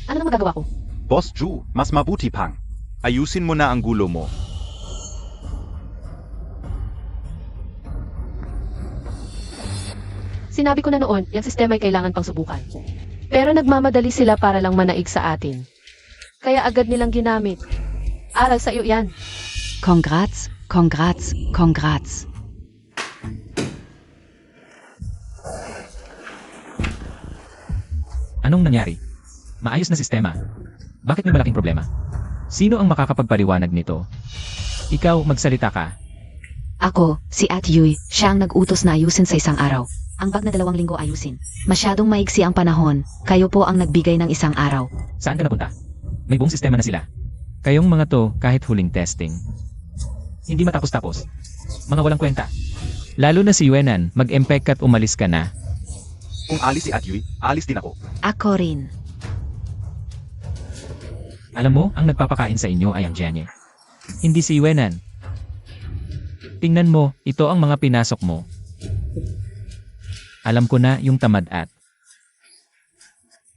Ano na magagawa ko? Boss Ju, mas mabuti pang. Ayusin mo na ang gulo mo. Sinabi ko na noon, yung sistema ay kailangan pang subukan. Pero nagmamadali sila para lang manaig sa atin. Kaya agad nilang ginamit. Aral sa iyo yan. Congrats, congrats, congrats. Anong nangyari? Maayos na sistema. Bakit may malaking problema? Sino ang makakapagpaliwanag nito? Ikaw, magsalita ka. Ako, si At Yui, siya ang nag-utos na ayusin sa isang araw. Ang bag na 2 linggo ayusin. Masyadong maigsi ang panahon, kayo po ang nagbigay ng isang araw. Saan ka napunta? May buong sistema na sila. Kayong mga to, kahit huling testing. Hindi matapos-tapos. Mga walang kwenta. Lalo na si Yuenan, mag-empek at umalis ka na. Kung alis si Atyuy, alis din ako. Ako rin. Alam mo, ang nagpapakain sa inyo ay ang Gianni. Hindi si Yuenan. Tingnan mo, ito ang mga pinasok mo. Alam ko na yung tamad at.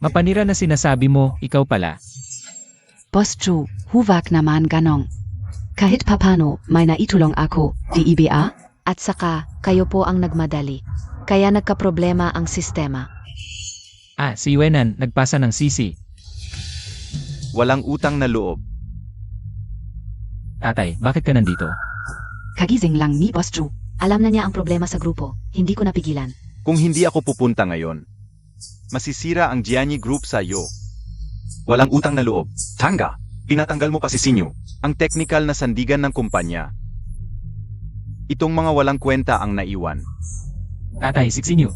Mapanira na sinasabi mo, ikaw pala. Boss Zhu, huwag naman ganong. Kahit papano, may naitulong ako, di ba? At saka, kayo po ang nagmadali. Kaya nagkaproblema ang sistema. Ah, si Yuenan, nagpasa ng sisi. Walang utang na loob. Tatay, bakit ka nandito? Kagising lang ni Boss Zhu. Alam na niya ang problema sa grupo. Hindi ko napigilan. Kung hindi ako pupunta ngayon, masisira ang Gianni Group sa iyo. Walang utang na loob. Tanga, pinatanggal mo pa si Sinyo, ang technical na sandigan ng kumpanya. Itong mga walang kwenta ang naiwan. Tatay, siksinyo.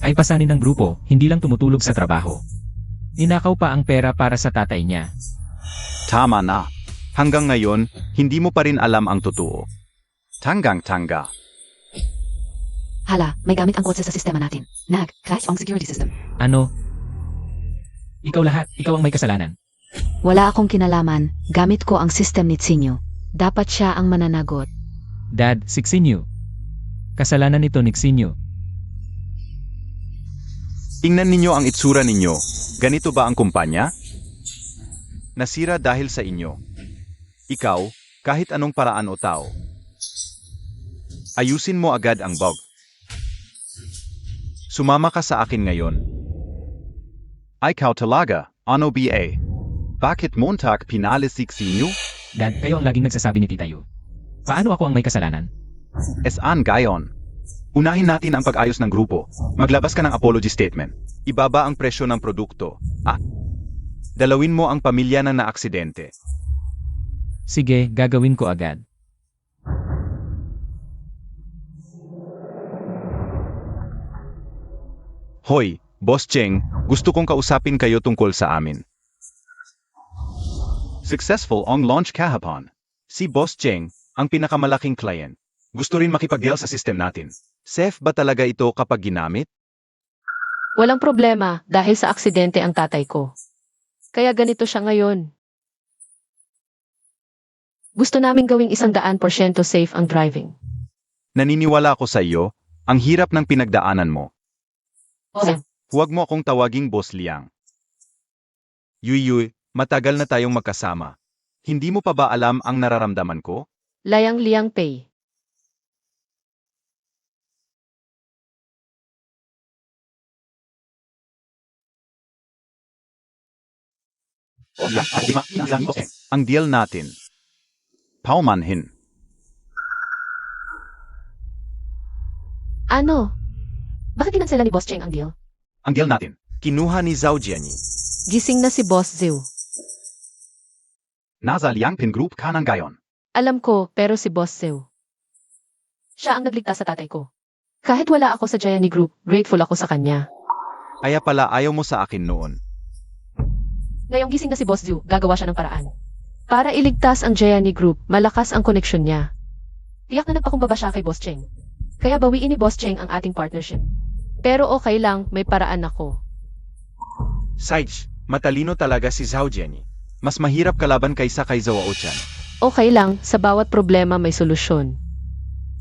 Ay pasanin ng grupo, hindi lang tumutulog sa trabaho. Ninakaw pa ang pera para sa tatay niya. Tama na. Hanggang ngayon, hindi mo pa rin alam ang totoo. Tanggang-tanga. Hala, may gamit ang kotse sa sistema natin. Crash ang security system. Ano? Ikaw lahat, ikaw ang may kasalanan. Wala akong kinalaman. Gamit ko ang system ni Tsinyo. Dapat siya ang mananagot. Dad, siksinyo. Kasalanan nito ni Xinyo. Tingnan ninyo ang itsura ninyo. Ganito ba ang kumpanya? Nasira dahil sa inyo. Ikaw, kahit anong paraan o tao. Ayusin mo agad ang bug. Sumama ka sa akin ngayon. Ikaw talaga, ano ba? Bakit montak pinalisik sinyo? Dad, kayo ang laging nagsasabi ni Tita Yu. Paano ako ang may kasalanan? Esan gayon. Unahin natin ang pag-ayos ng grupo. Maglabas ka ng apology statement. Ibaba ang presyo ng produkto. Dalawin mo ang pamilya na naaksidente. Sige, gagawin ko agad. Hoy, Boss Cheng, gusto kong kausapin kayo tungkol sa amin. Successful ang launch kahapon. Si Boss Cheng, ang pinakamalaking client. Gusto rin makipag-deal sa system natin. Safe ba talaga ito kapag ginamit? Walang problema dahil sa aksidente ang tatay ko. Kaya ganito siya ngayon. Gusto naming gawing 100% safe ang driving. Naniniwala ako sa iyo, ang hirap ng pinagdaanan mo. Huwag mo akong tawaging Boss Liang. Yuy, matagal na tayong magkasama. Hindi mo pa ba alam ang nararamdaman ko? Layang Liang Pei. Ang deal natin. Paumanhin. Ano? Bakit kinansela ni Boss Cheng ang deal? Ang deal natin. Kinuha ni Zhao Jianyi. Gising na si Boss Ziu. Nasa Liangpin Group ka ng gayon. Alam ko, pero si Boss Ziu. Siya ang nagligtas sa tatay ko. Kahit wala ako sa Gianni Group, grateful ako sa kanya. Kaya pala ayaw mo sa akin noon. Ngayong gising na si Boss Ziu, gagawa siya ng paraan. Para iligtas ang Gianni Group, malakas ang koneksyon niya. Tiyak na nagpakumbaba siya kay Boss Cheng. Kaya bawiin ni Boss Cheng ang ating partnership. Pero okay lang, may paraan ako. Saij, matalino talaga si Zhao Jianyi. Mas mahirap kalaban kaysa kay Zhao Ochan. Okay lang, sa bawat problema may solusyon.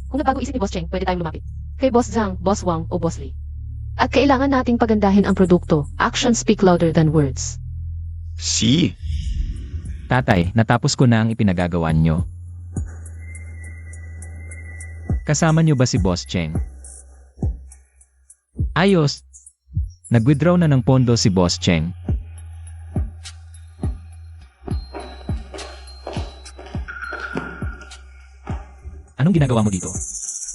Kung nabago isip ni Boss Cheng, pwede tayong lumapit. Kay Boss Zhang, Boss Wang, o Boss Lee. At kailangan nating pagandahin ang produkto. Actions speak louder than words. Si. Tatay, natapos ko na ang ipinagagawa nyo. Kasama nyo ba si Boss Cheng? Ayos. Nag-withdraw na ng pondo si Boss Cheng. Anong ginagawa mo dito?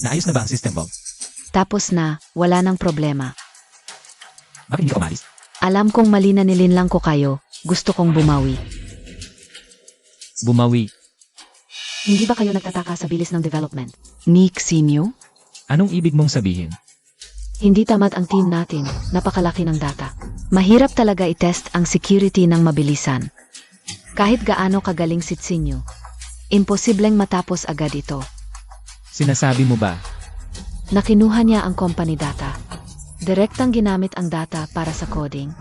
Naayos na ba ang system, Bob? Tapos na, wala nang problema. Bakit hindi ka umalis? Alam kong mali na nilinlang ko kayo, gusto kong bumawi. Bumawi. Hindi ba kayo nagtataka sa bilis ng development? Nick Sinyo? Anong ibig mong sabihin? Hindi tamad ang team natin, napakalaki ng data. Mahirap talaga i-test ang security ng mabilisan. Kahit gaano kagaling si Sinyo, imposibleng matapos agad ito. Sinasabi mo ba? Nakinuha niya ang company data. Direktang ginamit ang data para sa coding.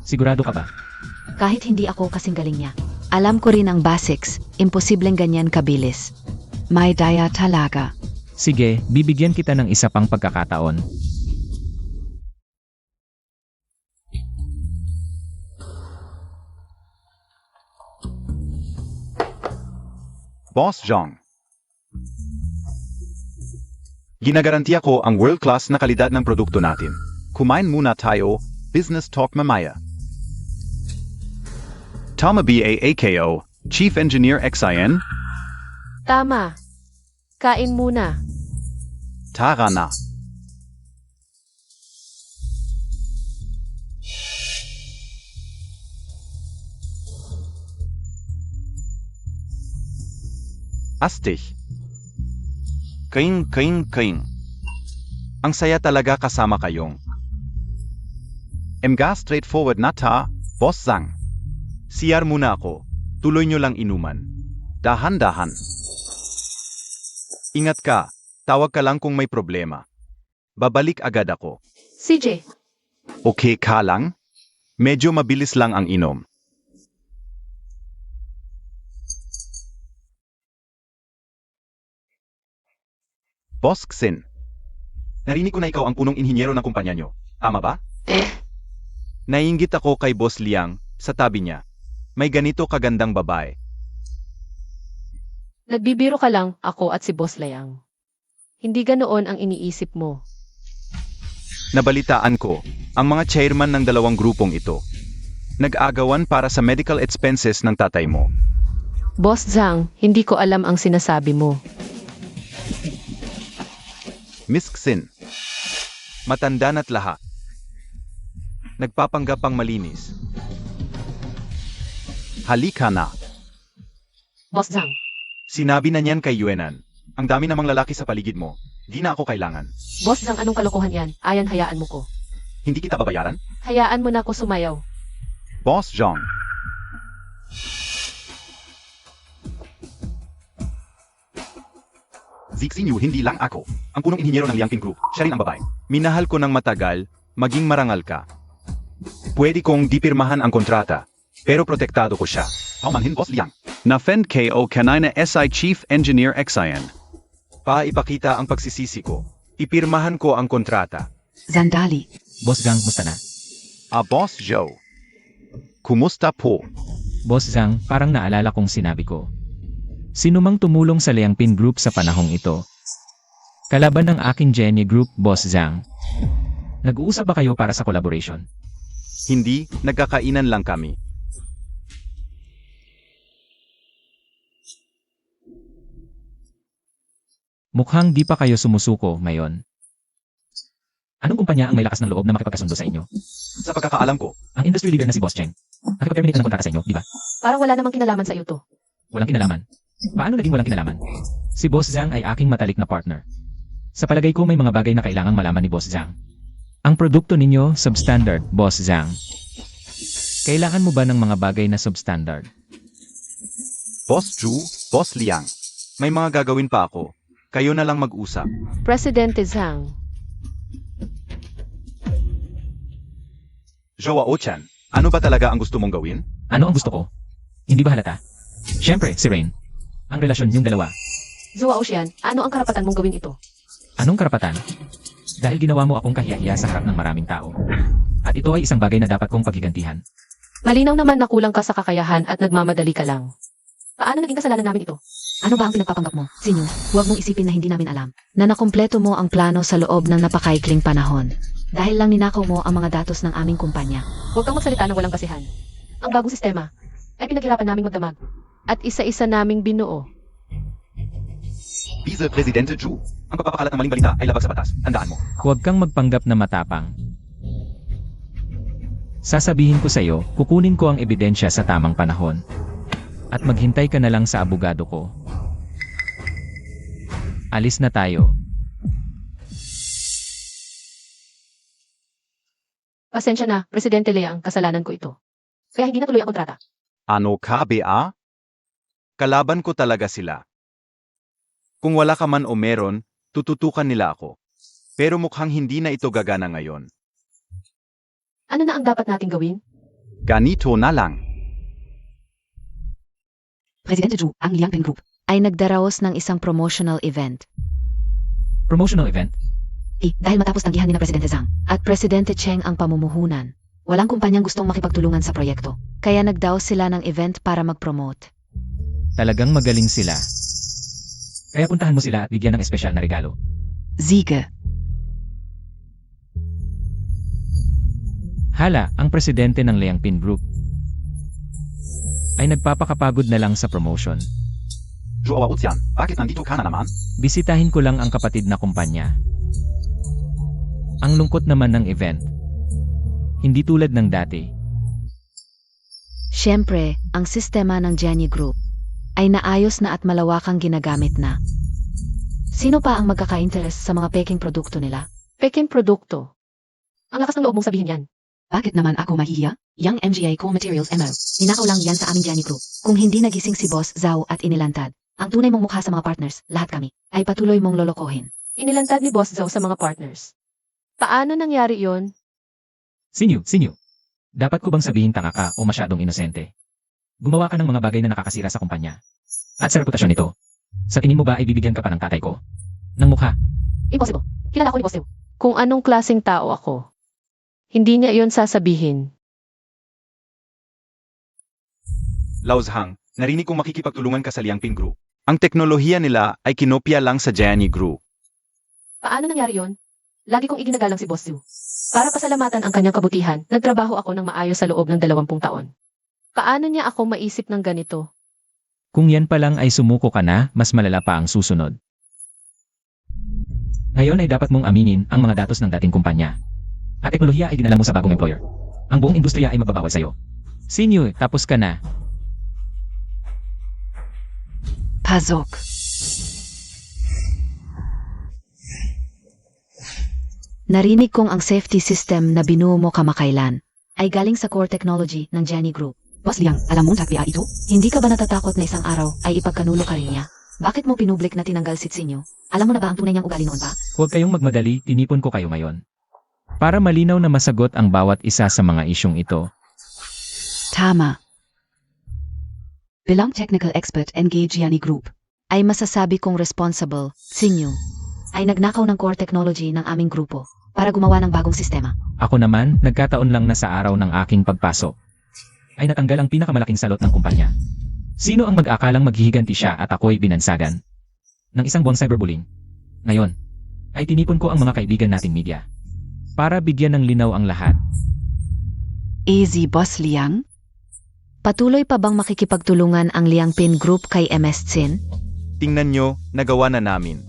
Sigurado ka ba? Kahit hindi ako kasing galing niya. Alam ko rin ang basics, imposibleng ganyan kabilis. May daya talaga. Sige, bibigyan kita ng isa pang pagkakataon. Boss Zhang. Ginagarantiya ko ang world-class na kalidad ng produkto natin. Kumain muna tayo, business talk mamaya. Tama BAAKO, Chief Engineer XIN? Tama. Kain muna. Tara na. Astig. Kain. Ang saya talaga kasama kayong. Mga straightforward na ta, Boss Zhang. CR muna ako. Tuloy nyo lang inuman. Dahan-dahan. Ingat ka. Tawag ka lang kung may problema. Babalik agad ako. CJ, Okay ka lang? Medyo mabilis lang ang inom. Boss Xin. Narinig ko na ikaw ang punong inhinyero ng kumpanya nyo. Tama ba? Naiinggit ako kay Boss Liang, sa tabi niya. May ganito kagandang babae. nagbibiro ka lang, ako at si Boss Layang. Hindi ganoon ang iniisip mo. Nabalitaan ko, ang mga chairman ng dalawang grupong ito. Nag-agawan para sa medical expenses ng tatay mo. Boss Zhang, hindi ko alam ang sinasabi mo. Miss Xin. Matanda na't lahat. Nagpapanggap pang malinis. Halika na. Boss Zhang, Sinabi na niyan kay Yuenan. Ang dami namang lalaki sa paligid mo. Di na ako kailangan. Boss Zhang, anong kalokohan yan? Ayan, hayaan mo ko. Hindi kita babayaran? Hayaan mo na ako sumayaw. Boss Zhang. Zixinyu, hindi lang ako. Ang punong inhinyero ng Liangping Group, siya rin ang babae. Minahal ko ng matagal, maging marangal ka. Pwede kong dipirmahan ang kontrata, pero protektado ko siya. Paumanhin, Boss Liang. Nafend ko kanina SI Chief Engineer XIN. Ipakita ang pagsisisi ko. Ipirmahan ko ang kontrata. Sandali. Boss Zhang, musta na? Boss Joe. Kumusta po? Boss Zhang, parang naalala kong sinabi ko. Sino mang tumulong sa Liangpin Group sa panahong ito? Kalaban ng aking Jenny Group, Boss Zhang. Nag-uusap ba kayo para sa collaboration? Hindi, nagkakainan lang kami. Mukhang di pa kayo sumusuko, Mayon. Anong kumpanya ang may lakas ng loob na makipagkasundo sa inyo? Sa pagkakaalam ko, Ang industry leader na si Boss Cheng. Nakipag-terminate na ng kontrata sa inyo, di ba? Parang wala namang kinalaman sa iyo to. Walang kinalaman. Paano naging walang kinalaman? Si Boss Zhang ay aking matalik na partner. Sa palagay ko may mga bagay na kailangang malaman ni Boss Zhang. Ang produkto ninyo, substandard, Boss Zhang. Kailangan mo ba ng mga bagay na substandard? Boss Ju, Boss Liang. May mga gagawin pa ako. Kayo na lang mag-usap. Presidente Zhang, Jowa Ochan, ano ba talaga ang gusto mong gawin? Ano ang gusto ko? Hindi ba halata? Siyempre, si Rain. Ang relasyon yung dalawa. Zhua Ocean, ano ang karapatan mong gawin ito? Anong karapatan? Dahil ginawa mo akong kahiya-hiya sa harap ng maraming tao. At ito ay isang bagay na dapat kong paghigantihan. Malinaw naman na kulang ka sa kakayahan at nagmamadali ka lang. Paano naging kasalanan namin ito? Ano ba ang pinagpapanggap mo? Sinyo, huwag mong isipin na hindi namin alam na nakumpleto mo ang plano sa loob ng napakaikling panahon. Dahil lang ninakaw mo ang mga datos ng aming kumpanya. Huwag kang magsalita ng walang basihan. Ang bagong sistema ay pinaghirapan naming magdamag. At isa-isa naming binuo. Vice Presidente Ju, ang pagpapakalat ng maling balita ay labag sa batas. Tandaan mo. Huwag kang magpanggap na matapang. Sasabihin ko sa iyo, kukunin ko ang ebidensya sa tamang panahon. At maghintay ka na lang sa abogado ko. Alis na tayo. Pasensya na, Presidente Liang, kasalanan ko ito. Kaya hindi natuloy ang kontrata. Ano ka, Bea? Kalaban ko talaga sila. Kung wala ka man o meron, tututukan nila ako. Pero mukhang hindi na ito gagana ngayon. Ano na ang dapat nating gawin? Ganito na lang. Presidente Ju, ang Liangping Group. Ay nagdaraos ng isang promotional event. Promotional event? Dahil matapos tanggihan ni na Presidente Zhang. At Presidente Cheng ang pamumuhunan. Walang kumpanyang gustong makipagtulungan sa proyekto. Kaya nagdaos sila ng event para mag-promote. Talagang magaling sila. Kaya puntahan mo sila at bigyan ng espesyal na regalo. Siege. Hala, ang presidente ng Liangpin Group ay nagpapakapagod na lang sa promotion. Jowa Ochan, bakit nandito ka na naman? Bisitahin ko lang ang kapatid na kumpanya. Ang lungkot naman ng event. Hindi tulad ng dati. Siyempre, ang sistema ng Jenny Group ay naayos na at malawakang ginagamit na. Sino pa ang magkaka-interest sa mga peking produkto nila? Peking produkto. Ang lakas ng loob mong sabihin yan. Bakit naman ako mahihiya? Yang MGA Co Materials MO. Ninakaw lang yan sa aming Jenny Group. Kung hindi nagising si Boss Zhao at inilantad, ang tunay mong mukha sa mga partners, lahat kami, ay patuloy mong lolokohin. Inilantad ni Boss Zhao sa mga partners. Paano nangyari yon? Sinyo. Dapat ko bang sabihin tanga ka o masyadong inosente? Gumawa ka ng mga bagay na nakakasira sa kumpanya. At sa reputasyon nito. Sa tingin mo ba ay bibigyan ka pa ng tatay ko? Ng mukha? Impossible. Kilala ko ni Boss Zhao. Kung anong klaseng tao ako, hindi niya iyon sasabihin. Lao Zhang, narinig kong makikipagtulungan ka sa Liangping Group. Ang teknolohiya nila ay kinopya lang sa Jenny Group. Paano nangyari yon? Lagi kong iginagalang si Boss Zhao. Para pasalamatan ang kanyang kabutihan, nagtrabaho ako ng maayos sa loob ng 20 taon. Paano niya ako maisip ng ganito? Kung yan pa lang ay sumuko ka na, mas malala pa ang susunod. Ngayon ay dapat mong aminin ang mga datos ng dating kumpanya. At teknolohiya ay dinala mo sa bagong employer. Ang buong industriya ay magbabawal sa'yo. Sinyo, tapos ka na. Pasok. Narinig kong ang safety system na binuo mo kamakailan ay galing sa core technology ng Jenny Group. Boss Liang, alam mo sa PA ito? Hindi ka ba natatakot na isang araw ay ipagkanulo ka rin niya? Bakit mo pinublik na tinanggal si Tsinyo? Alam mo na ba ang tunay niyang ugali noon pa? Huwag kayong magmadali, tinipon ko kayo ngayon. Para malinaw na masagot ang bawat isa sa mga isyong ito. Tama. Bilang technical expert engage Jenny Group. Ay masasabi kong responsible, Tsinyo, Ay nagnakaw ng core technology ng aming grupo para gumawa ng bagong sistema. Ako naman, nagkataon lang na sa araw ng aking pagpasok, ay natanggal ang pinakamalaking salot ng kumpanya. Sino ang mag-akalang maghihiganti siya at ako'y binansagan ng isang buwang cyberbullying? Ngayon, ay tinipon ko ang mga kaibigan nating media para bigyan ng linaw ang lahat. Easy Boss Liang? Patuloy pa bang makikipagtulungan ang Liangpin Group kay MS Tsin? Tingnan nyo, nagawa na namin.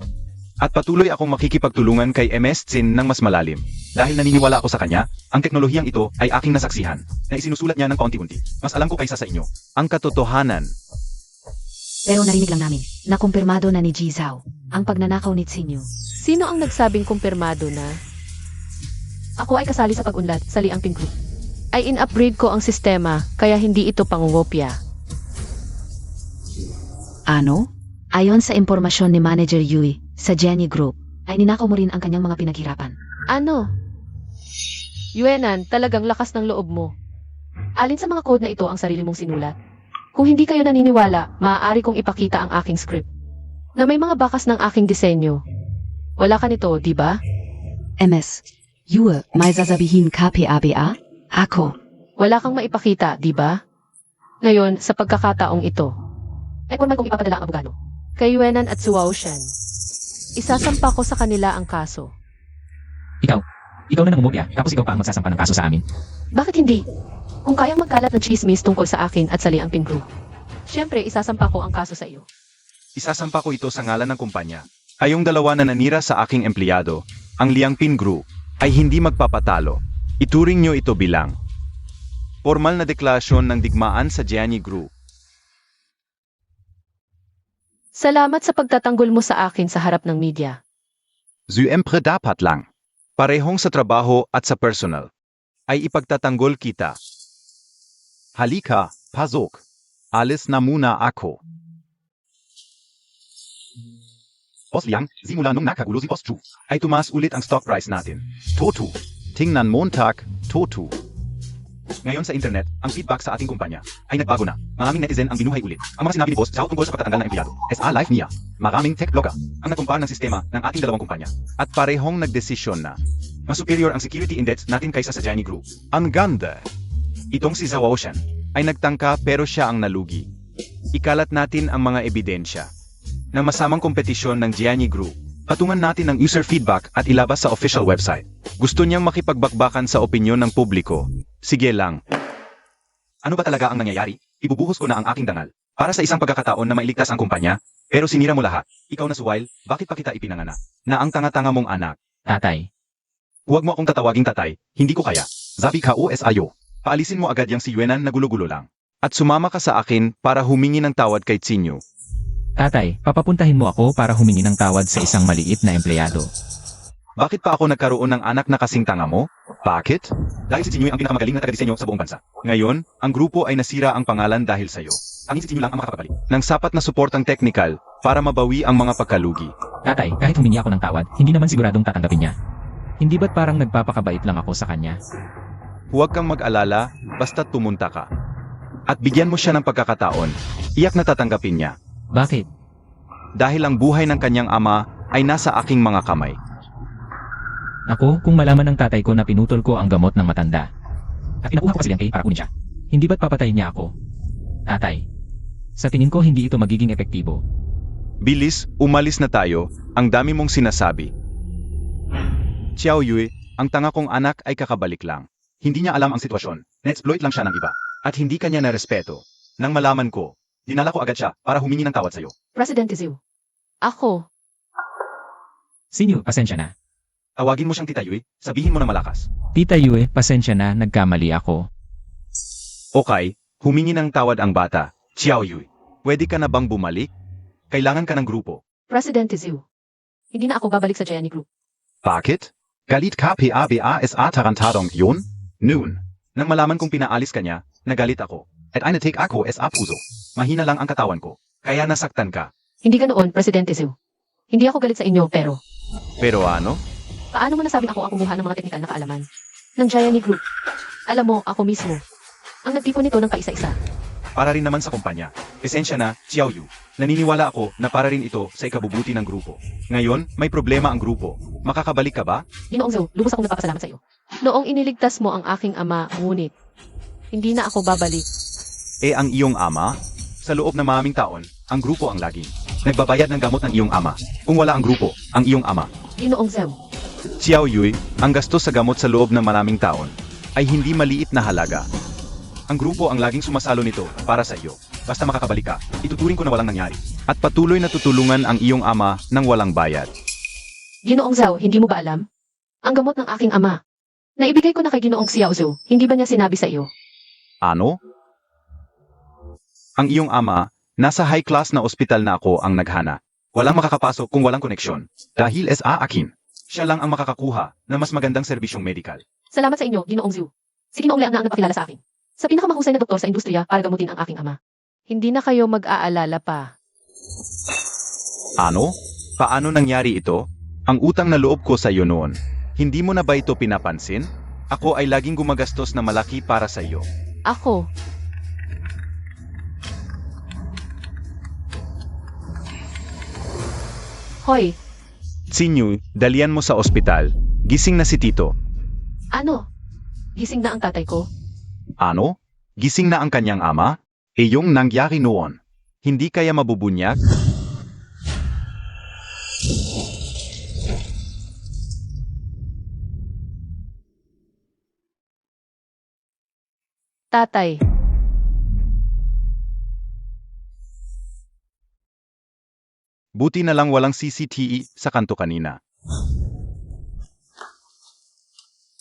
At patuloy akong makikipagtulungan kay MS Tsin ng mas malalim. Dahil naniniwala ako sa kanya, ang teknolohiyang ito ay aking nasaksihan, na isinusulat niya ng kaunti-unti. Mas alam ko kaysa sa inyo. Ang katotohanan. Pero narinig lang namin na kumpirmado na ni Ji Zhao ang pagnanakaw ni Tsinyo. Sino ang nagsabing kumpirmado na? Ako ay kasali sa pag-unlad sa Liangpin Group. Ay in-upgrade ko ang sistema, kaya hindi ito pangungopya. Ano? Ayon sa impormasyon ni Manager Yui sa Jenny Group, Ay ninakaw mo rin ang kanyang mga pinaghirapan. Ano? Yuenan, talagang lakas ng loob mo. Alin sa mga code na ito ang sarili mong sinulat? Kung hindi kayo naniniwala, maaari kong ipakita ang aking script. Na may mga bakas ng aking disenyo. Wala ka nito, di ba? MS, Yue, may sasabihin ka PABA? Ako. Wala kang maipakita, di ba? Ngayon, sa pagkakataong ito, Ay kung man kong ipapadala ang abogado. kay Yuenan at Suao Shen, isasampa ko sa kanila ang kaso. Ikaw na nangumupya, tapos ikaw pa ang magsasampa ng kaso sa amin. Bakit hindi? Kung kayang magkalat ng chismis tungkol sa akin at sa Liangpin Group. Siyempre, isasampa ko ang kaso sa iyo. Isasampa ko ito sa ngalan ng kumpanya. Ay yung dalawa na nanira sa aking empleyado, ang Liangpin Group, ay hindi magpapatalo. Ituring nyo ito bilang formal na deklarasyon ng digmaan sa Jenny Group. Salamat sa pagtatanggol mo sa akin sa harap ng media. Siyempre dapat lang. Parehong sa trabaho at sa personal. Ay ipagtatanggol kita. Halika, pasok. Alis na muna ako. Boss Liang, simula nung nakagulo si Boss Chu, ay tumaas ulit ang stock price natin. Totu. Tingnan Montag, Totu. Ngayon sa internet, ang feedback sa ating kumpanya ay nagbago na. Maraming netizen ang binuhay ulit. Ang mga sinabi ni Boss Zhao tungkol sa pagtatanggal ng empleyado. SA Life niya. Maraming tech blogger ang nakumpara ng sistema ng ating dalawang kumpanya. At parehong nagdesisyon na mas superior ang security index natin kaysa sa Jenny Group. Ang ganda. Itong si Zhao Ocean ay nagtangka pero siya ang nalugi. Ikalat natin ang mga ebidensya ng masamang kompetisyon ng Jenny Group. Patungan natin ang user feedback at ilabas sa official website. Gusto niyang makipagbakbakan sa opinyon ng publiko. Sige lang. Ano ba talaga ang nangyayari? Ibubuhos ko na ang aking dangal. Para sa isang pagkakataon na mailigtas ang kumpanya, pero sinira mo lahat. Ikaw na Suwail, bakit pa kita ipinanganak? Na ang tanga-tanga mong anak. Tatay, Huwag mo akong tatawaging tatay, hindi ko kaya. Zabi ka OSIO. Paalisin mo agad yang si Yuenan na gulo-gulo lang. At sumama ka sa akin para humingi ng tawad kay Tsinyo. tatay, papapuntahin mo ako para humingi ng tawad sa isang maliit na empleyado. Bakit pa ako nagkaroon ng anak na kasing tanga mo? Bakit? Dahil si Tsinyo ang pinakamagaling na taga-disenyo sa buong bansa. Ngayon, ang grupo ay nasira ang pangalan dahil sa'yo. Ang si Tsinyo lang ang makakapagaling ng sapat na suportang technical para mabawi ang mga pagkalugi. Tatay, kahit humingi ako ng tawad, hindi naman siguradong tatanggapin niya. Hindi ba't parang nagpapakabait lang ako sa kanya? Huwag kang mag-alala, basta't pumunta ka. At bigyan mo siya ng pagkakataon, iyak na tatanggapin niya. Bakit? Dahil ang buhay ng kanyang ama ay nasa aking mga kamay. Ako, kung malaman ng tatay ko na pinutol ko ang gamot ng matanda, at pinakuha ko kasi Liang Kay para kunin siya, hindi ba't papatayin niya ako? Tatay, sa tingin ko hindi ito magiging epektibo. Bilis, umalis na tayo, ang dami mong sinasabi. Xiao Yue, ang tanga kong anak ay kakabalik lang. Hindi niya alam ang sitwasyon, na-exploit lang siya ng iba, at hindi kanya na-respeto. Nang malaman ko, dinala ko agad siya para humingi ng tawad sa'yo. President Zhu. Ako, Sinyo, pasensya na. Tawagin mo siyang Tita Yui, sabihin mo na malakas. Tita Yue, pasensya na, nagkamali ako. Okay, humingi ng tawad ang bata. Xiao Yui, pwede ka na bang bumalik? Kailangan ka ng grupo. Presidente Zhu. Hindi na ako babalik sa Gianni Group. Bakit? Galit ka PABASA tarantadong yun? Noon, nang malaman kong pinaalis ka niya, nagalit ako. At ay na-take ako sa puso. Mahina lang ang katawan ko. Kaya nasaktan ka. Hindi ganoon, Presidente Zhu. Hindi ako galit sa inyo, pero Pero ano? paano mo nasabing ako ang kumuha ng mga teknikal na kaalaman ng Gianni Group? Alam mo, ako mismo ang nagtipon nito ng kaisa-isa. Para rin naman sa kumpanya. Esensya na, Xiao Yu. Naniniwala ako na para rin ito sa ikabubuti ng grupo. Ngayon, may problema ang grupo. Makakabalik ka ba? Ginoong Zhu, lubos akong nagpapasalamat sa iyo. Noong iniligtas mo ang aking ama, ngunit hindi na ako babalik. Ang iyong ama? Sa loob ng maraming taon, ang grupo ang laging nagbabayad ng gamot ng iyong ama. Kung wala ang grupo, ang iyong ama. Ginoong Zhu, Xiao Yui, ang gastos sa gamot sa loob ng maraming taon ay hindi maliit na halaga. Ang grupo ang laging sumasalo nito para sa iyo. Basta makakabalik ka, ituturing ko na walang nangyari. At patuloy na tutulungan ang iyong ama ng walang bayad. Ginoong Zhu, hindi mo ba alam? Ang gamot ng aking ama. Naibigay ko na kay Ginoong Xiao Zhu. Hindi ba niya sinabi sa iyo? Ano? Ang iyong ama, nasa high class na ospital na ako ang naghana. Walang makakapasok kung walang koneksyon. Dahil sa akin, siya lang ang makakakuha na mas magandang serbisyong medikal. Salamat sa inyo, Ginoong Zhu. Si Ginoong Liang na ang nagpakilala sa akin. Sa pinakamahusay na doktor sa industriya para gamutin ang aking ama. Hindi na kayo mag-aalala pa. Ano? Paano nangyari ito? Ang utang na loob ko sa iyo noon. Hindi mo na ba ito pinapansin? Ako ay laging gumagastos na malaki para sa iyo. Ako, Hoy, Sinyu, dalian mo sa ospital. Gising na si Tito. ano? Gising na ang tatay ko? Ano? Gising na ang kanyang ama? Yung nangyari noon. Hindi kaya mabubunyag? tatay. Buti na lang walang CCTV sa kanto kanina.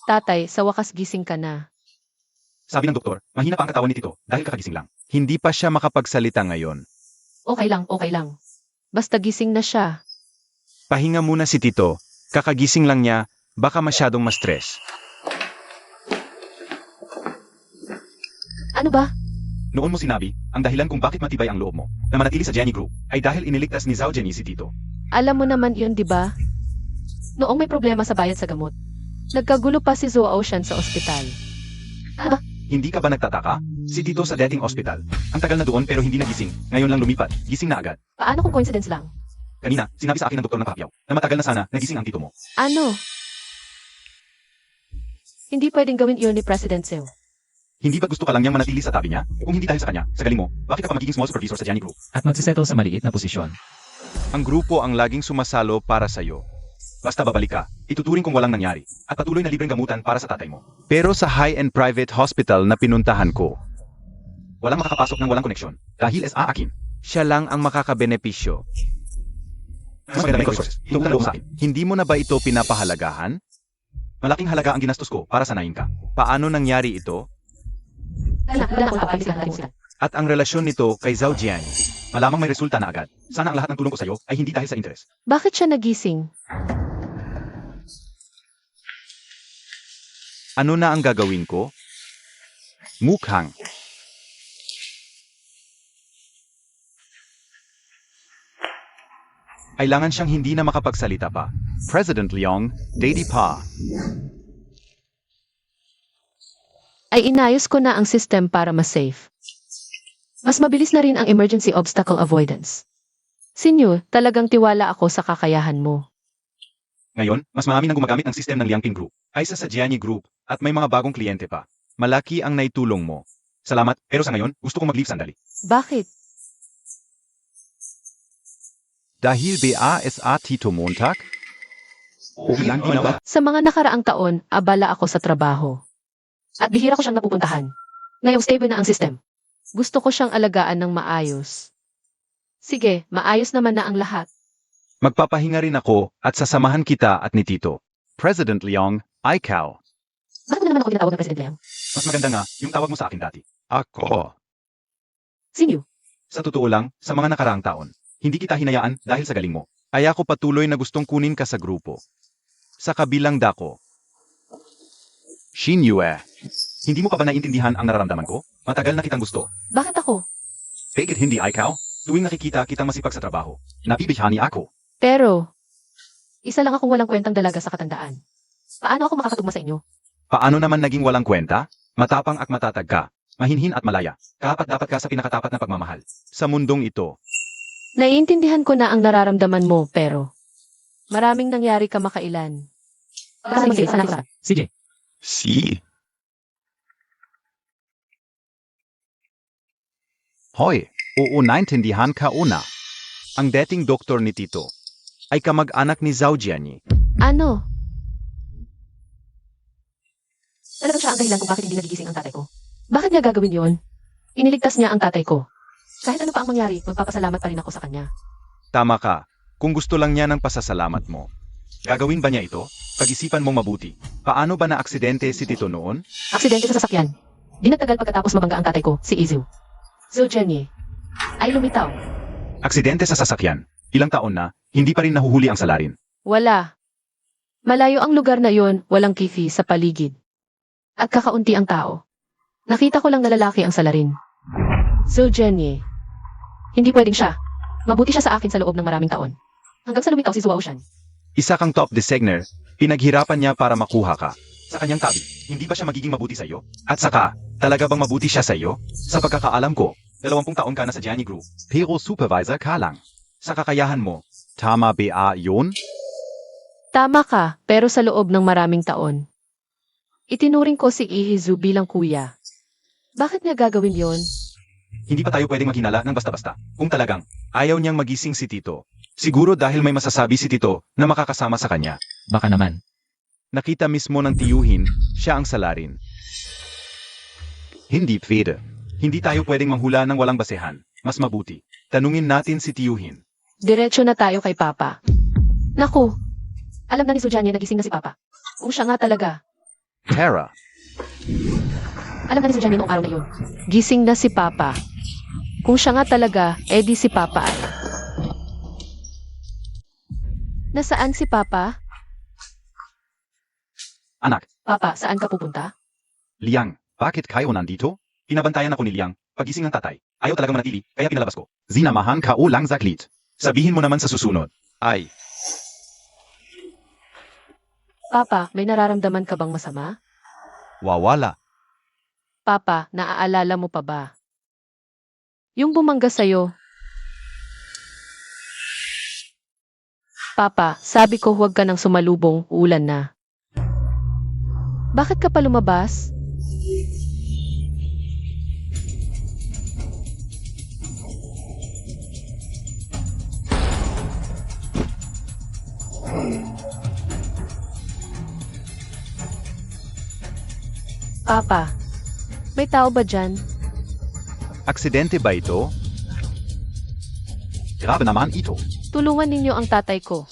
Tatay, sa wakas gising ka na. Sabi ng doktor, mahina pa ang katawan ni Tito dahil kakagising lang. Hindi pa siya makapagsalita ngayon. Okay lang, okay lang. Basta gising na siya. Pahinga muna si Tito. Kakagising lang niya, baka masyadong ma-stress. Ano ba? Noon mo sinabi, ang dahilan kung bakit matibay ang loob mo na manatili sa Jenny Group ay dahil iniligtas ni Zhao Jenny si Tito. Alam mo naman yun, di ba? Noong may problema sa bayad sa gamot. Nagkagulo pa si Zhou Ocean sa ospital. Hindi ka ba nagtataka? Si Tito sa dating hospital. Ang tagal na doon pero hindi nagising. Ngayon lang lumipat. Gising na agad. Paano kung coincidence lang? Kanina, sinabi sa akin ng doktor ng Pacquiao na matagal na sana nagising ang Tito mo. Ano? Hindi pwedeng gawin yun ni President Zhou. Hindi ba gusto ka lang niyang manatili sa tabi niya? Kung hindi dahil sa kanya, sa galing mo, bakit ka pa magiging small supervisor sa Jenny Group? At magsisettle sa maliit na posisyon. Ang grupo ang laging sumasalo para sa'yo. Basta babalik ka, ituturing kung walang nangyari, at patuloy na libreng gamutan para sa tatay mo. Pero sa high-end private hospital na pinuntahan ko, walang makakapasok ng walang koneksyon, dahil sa akin, siya lang ang makakabenepisyo. Mas maganda may resources, ito ang loob sa akin. Hindi mo na ba ito pinapahalagahan? Malaking halaga ang ginastos ko para sanayin ka. Paano nangyari ito? Wala akong papabisihan natin sila. At ang relasyon nito kay Zhao Jian, malamang may resulta na agad. Sana ang lahat ng tulong ko sa'yo ay hindi dahil sa interes. Bakit siya nagising? Ano na ang gagawin ko? Mukhang. Kailangan siyang hindi na makapagsalita pa. President Leong, Daddy Pa. Ay inayos ko na ang system para mas safe. Mas mabilis na rin ang emergency obstacle avoidance. Sinyo, talagang tiwala ako sa kakayahan mo. Ngayon, mas marami nang gumagamit ng system ng Liangping Group kaysa sa Jiani Group at may mga bagong kliyente pa. Malaki ang naitulong mo. Salamat, pero sa ngayon, gusto kong mag-leave sandali. Bakit? Dahil BASA Tito Montag? Ilang ba? Sa mga nakaraang taon, abala ako sa trabaho. At bihira ko siyang napupuntahan. Ngayong stable na ang system. Gusto ko siyang alagaan ng maayos. Sige, maayos naman na ang lahat. Magpapahinga rin ako at sasamahan kita at ni Tito. President Leong, ikaw. Bakit mo naman ako tinatawag ng President Leong? Mas maganda nga yung tawag mo sa akin dati. Ako. Sino? Sa totoo lang, sa mga nakaraang taon, hindi kita hinayaan dahil sa galing mo. Ay ako patuloy na gustong kunin ka sa grupo. Sa kabilang dako. Shin Yue. Hindi mo pa ba naiintindihan ang nararamdaman ko? Matagal na kitang gusto. Bakit ako? Bakit hindi ikaw? Tuwing nakikita kitang masipag sa trabaho, nabibihani ako. Pero, isa lang akong walang kwentang dalaga sa katandaan. Paano ako makakatugma sa inyo? Paano naman naging walang kwenta? Matapang at matatag ka. Mahinhin at malaya. Dapat ka sa pinakatapat na pagmamahal. Sa mundong ito. Naiintindihan ko na ang nararamdaman mo, pero maraming nangyari kamakailan. Baka sige, sana ko. CJ, Si. Hoy, oo naintindihan ka una. Ang dating doktor ni Tito ay kamag-anak ni Zhao Jianyi. Ano? Talagang siya ang dahilan kung bakit hindi nagigising ang tatay ko. Bakit niya gagawin yon? Iniligtas niya ang tatay ko. Kahit ano pa ang mangyari, magpapasalamat pa rin ako sa kanya. Tama ka. Kung gusto lang niya ng pasasalamat mo. Gagawin ba niya ito? Pag-isipan mong mabuti. Paano ba na aksidente si Tito noon? Aksidente sa sasakyan. Di nagtagal pagkatapos mabangga ang tatay ko, si Izu. Zhou Jianyi, Ay lumitaw. Aksidente sa sasakyan. Ilang taon na, hindi pa rin nahuhuli ang salarin. wala. Malayo ang lugar na yon, walang kifi sa paligid. At kakaunti ang tao. Nakita ko lang na lalaki ang salarin. Zhou Jianyi, Hindi pwedeng siya. Mabuti siya sa akin sa loob ng maraming taon. Hanggang sa lumitaw si Zuo Shan. Isa kang top designer, pinaghirapan niya para makuha ka. Sa kanyang tabi, hindi ba siya magiging mabuti sa iyo? At saka, talaga bang mabuti siya sa iyo? Sa pagkakaalam ko, 20 taon ka na sa Jianyi Group. Pero supervisor ka lang. Sa kakayahan mo, tama ba yun? tama ka, pero sa loob ng maraming taon. Itinuring ko si Ihizu bilang kuya. Bakit niya gagawin yon? Hindi pa tayo pwedeng maghinala ng basta-basta. Kung talagang ayaw niyang magising si Tito, siguro dahil may masasabi si Tito na makakasama sa kanya. baka naman. Nakita mismo ng tiyuhin, siya ang salarin. Hindi pwede. Hindi tayo pwedeng manghula ng walang basehan. Mas mabuti. Tanungin natin si tiyuhin. Diretso na tayo kay Papa. Naku! Alam na ni Sujanya nagising na si Papa. Kung siya nga talaga. Tara, Alam na ni Sujanya noong araw na yun. Gising na si Papa. Kung siya nga talaga, edi si Papa ay. Nasaan si Papa? anak, Papa, saan ka pupunta? Liang, bakit kayo nandito? Pinabantayan ako ni Liang, pagising ng tatay. Ayaw talaga manatili, kaya pinalabas ko. Zinamahan ka o lang zaklit. Sabihin mo naman sa susunod. Ay, Papa, may nararamdaman ka bang masama? wawala. Papa, naaalala mo pa ba? Yung bumangga sa'yo. Papa, sabi ko huwag ka nang sumalubong, uulan na. Bakit ka pa lumabas? Papa, may tao ba dyan? Aksidente ba ito? Grabe naman ito. Tulungan ninyo ang tatay ko.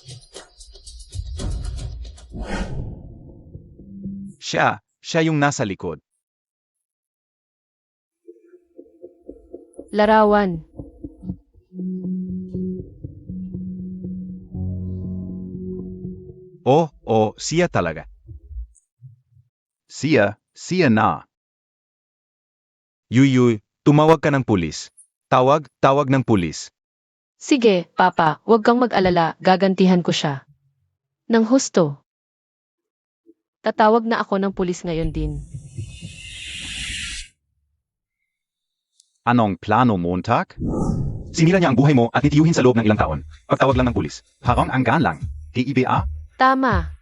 Siya yung nasa likod. Larawan. Siya talaga. Siya na. Yuyuy, tumawag ka ng pulis. Tawag ng pulis. Sige, Papa, huwag kang mag-alala, gagantihan ko siya. Nang husto. Tatawag na ako ng pulis ngayon din. Anong plano, Montag? Sinira niya ang buhay mo at nitiyuhin sa loob ng ilang taon. Pagtawag lang ng pulis. Harang anggan lang. DIBA? Tama.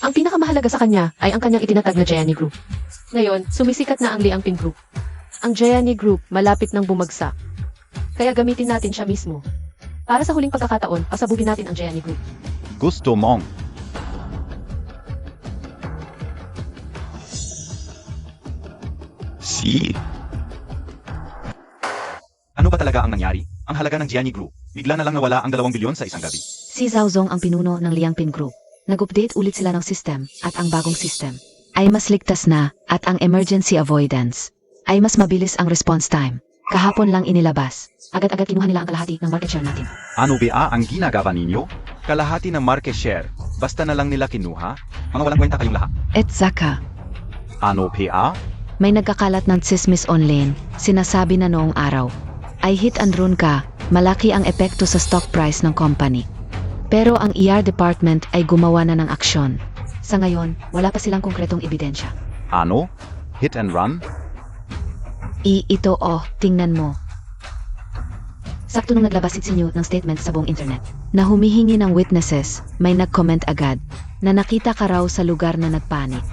Ang pinakamahalaga sa kanya ay ang kanyang itinatag na Jianyi Group. Ngayon, sumisikat na ang Liangping Group. Ang Jianyi Group malapit nang bumagsak. Kaya gamitin natin siya mismo. Para sa huling pagkakataon, pasabugin natin ang Jianyi Group. Gusto mong. Ano ba talaga ang nangyari? Ang halaga ng Jianyi Group Bigla na lang nawala ang 2 bilyon sa isang gabi. Si Zhao Zong ang pinuno ng Liangpin Group. Nag-update ulit sila ng system at ang bagong system ay mas ligtas na at ang emergency avoidance ay mas mabilis ang response time. Kahapon lang inilabas. Agad-agad kinuha nila ang kalahati ng market share natin. Ano ba ang ginagawa ninyo? Kalahati ng market share. Basta na lang nila kinuha? Mga walang kwenta kayong lahat. Et Zaka, Ano pa? may nagkakalat ng tsismis online. Sinasabi na noong araw ay hit and run ka, malaki ang epekto sa stock price ng company. Pero ang ER department ay gumawa na ng aksyon. Sa ngayon, wala pa silang konkretong ebidensya. Ano? Hit and run? Ito tingnan mo. Sakto nung naglabas si Sinyo ng statement sa buong internet na humihingi ng witnesses, may nag-comment agad na nakita ka raw sa lugar na nagpanik.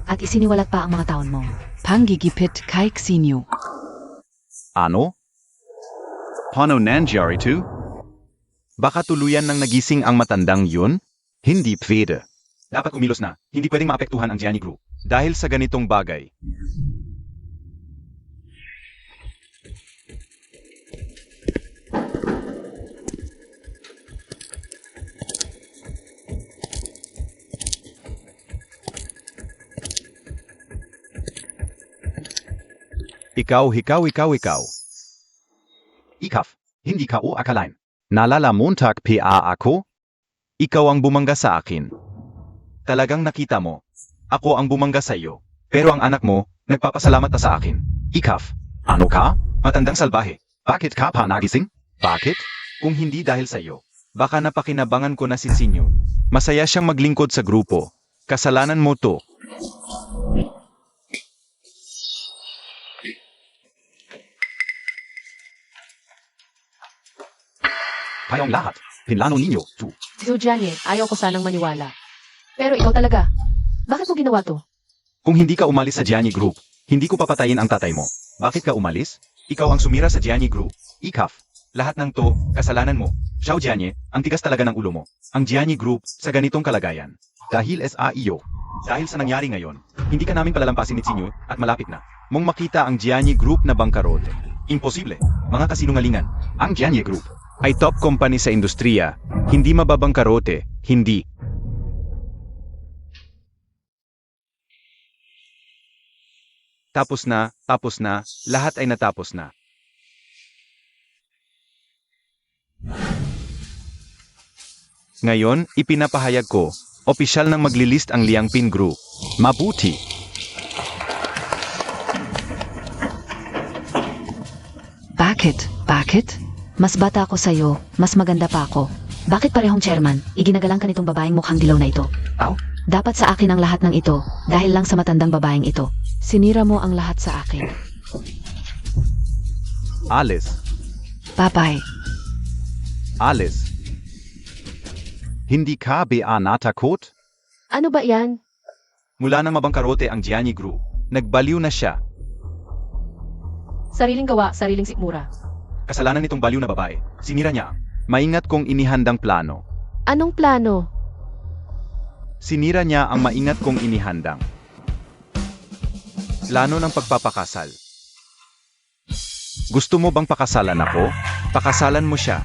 At isiniwalat pa ang mga taon mo. Panggigipit kay Sinyo. Ano? Paano nangyari to? Baka tuluyan ng nagising ang matandang yun? Hindi pwede. Dapat kumilos na. Hindi pwedeng maapektuhan ang Gianni Group. Dahil sa ganitong bagay. Ikaw. Ikaf, hindi ka o akalain. Nalalamuntag pa ako? Ikaw ang bumangga sa akin. Talagang nakita mo. Ako ang bumangga sa iyo. Pero ang anak mo, nagpapasalamat na sa akin. Ikaf, ano ka? Matandang salbahe. Bakit ka pa nagising? Bakit? Kung hindi dahil sa iyo. Baka napakinabangan ko na si Sinyo. Masaya siyang maglingkod sa grupo. Kasalanan mo to. Kayong lahat, pinlano ninyo, to. Si Gianni, ayaw ko sanang maniwala. Pero ikaw talaga. Bakit mo ginawa to? Kung hindi ka umalis sa Gianni Group, hindi ko papatayin ang tatay mo. Bakit ka umalis? Ikaw ang sumira sa Gianni Group. Ikaf, lahat ng to, kasalanan mo. Xiao Gianni, ang tigas talaga ng ulo mo. Ang Gianni Group, sa ganitong kalagayan. Dahil sa iyo. Dahil sa nangyari ngayon, hindi ka namin palalampasin ni Sinyo at malapit na. Mong makita ang Gianni Group na bangkarote. Imposible. Mga kasinungalingan. Ang Gianni Group ay top company sa industriya. Hindi mababangkarote. Hindi. Tapos na, lahat ay natapos na. Ngayon, ipinapahayag ko, opisyal nang maglilist ang Liangpin Group. Mabuti. Bakit? Mas bata ako sa'yo, mas maganda pa ako. Bakit parehong chairman, iginagalang ka nitong babaeng mukhang dilaw na ito? Aw? Dapat sa akin ang lahat ng ito, dahil lang sa matandang babaeng ito. Sinira mo ang lahat sa akin. Alice. Bye-bye. Alice. Hindi ka ba natakot? Ano ba yan? Mula nang mabangkarote ang Gianni Group, nagbaliw na siya. Sariling gawa, sariling sikmura. Kasalanan nitong baliw na babae. Sinira niya. Maingat kong inihandang plano. Anong plano? Sinira niya ang maingat kong inihandang plano ng pagpapakasal. Gusto mo bang pakasalan ako? Pakasalan mo siya.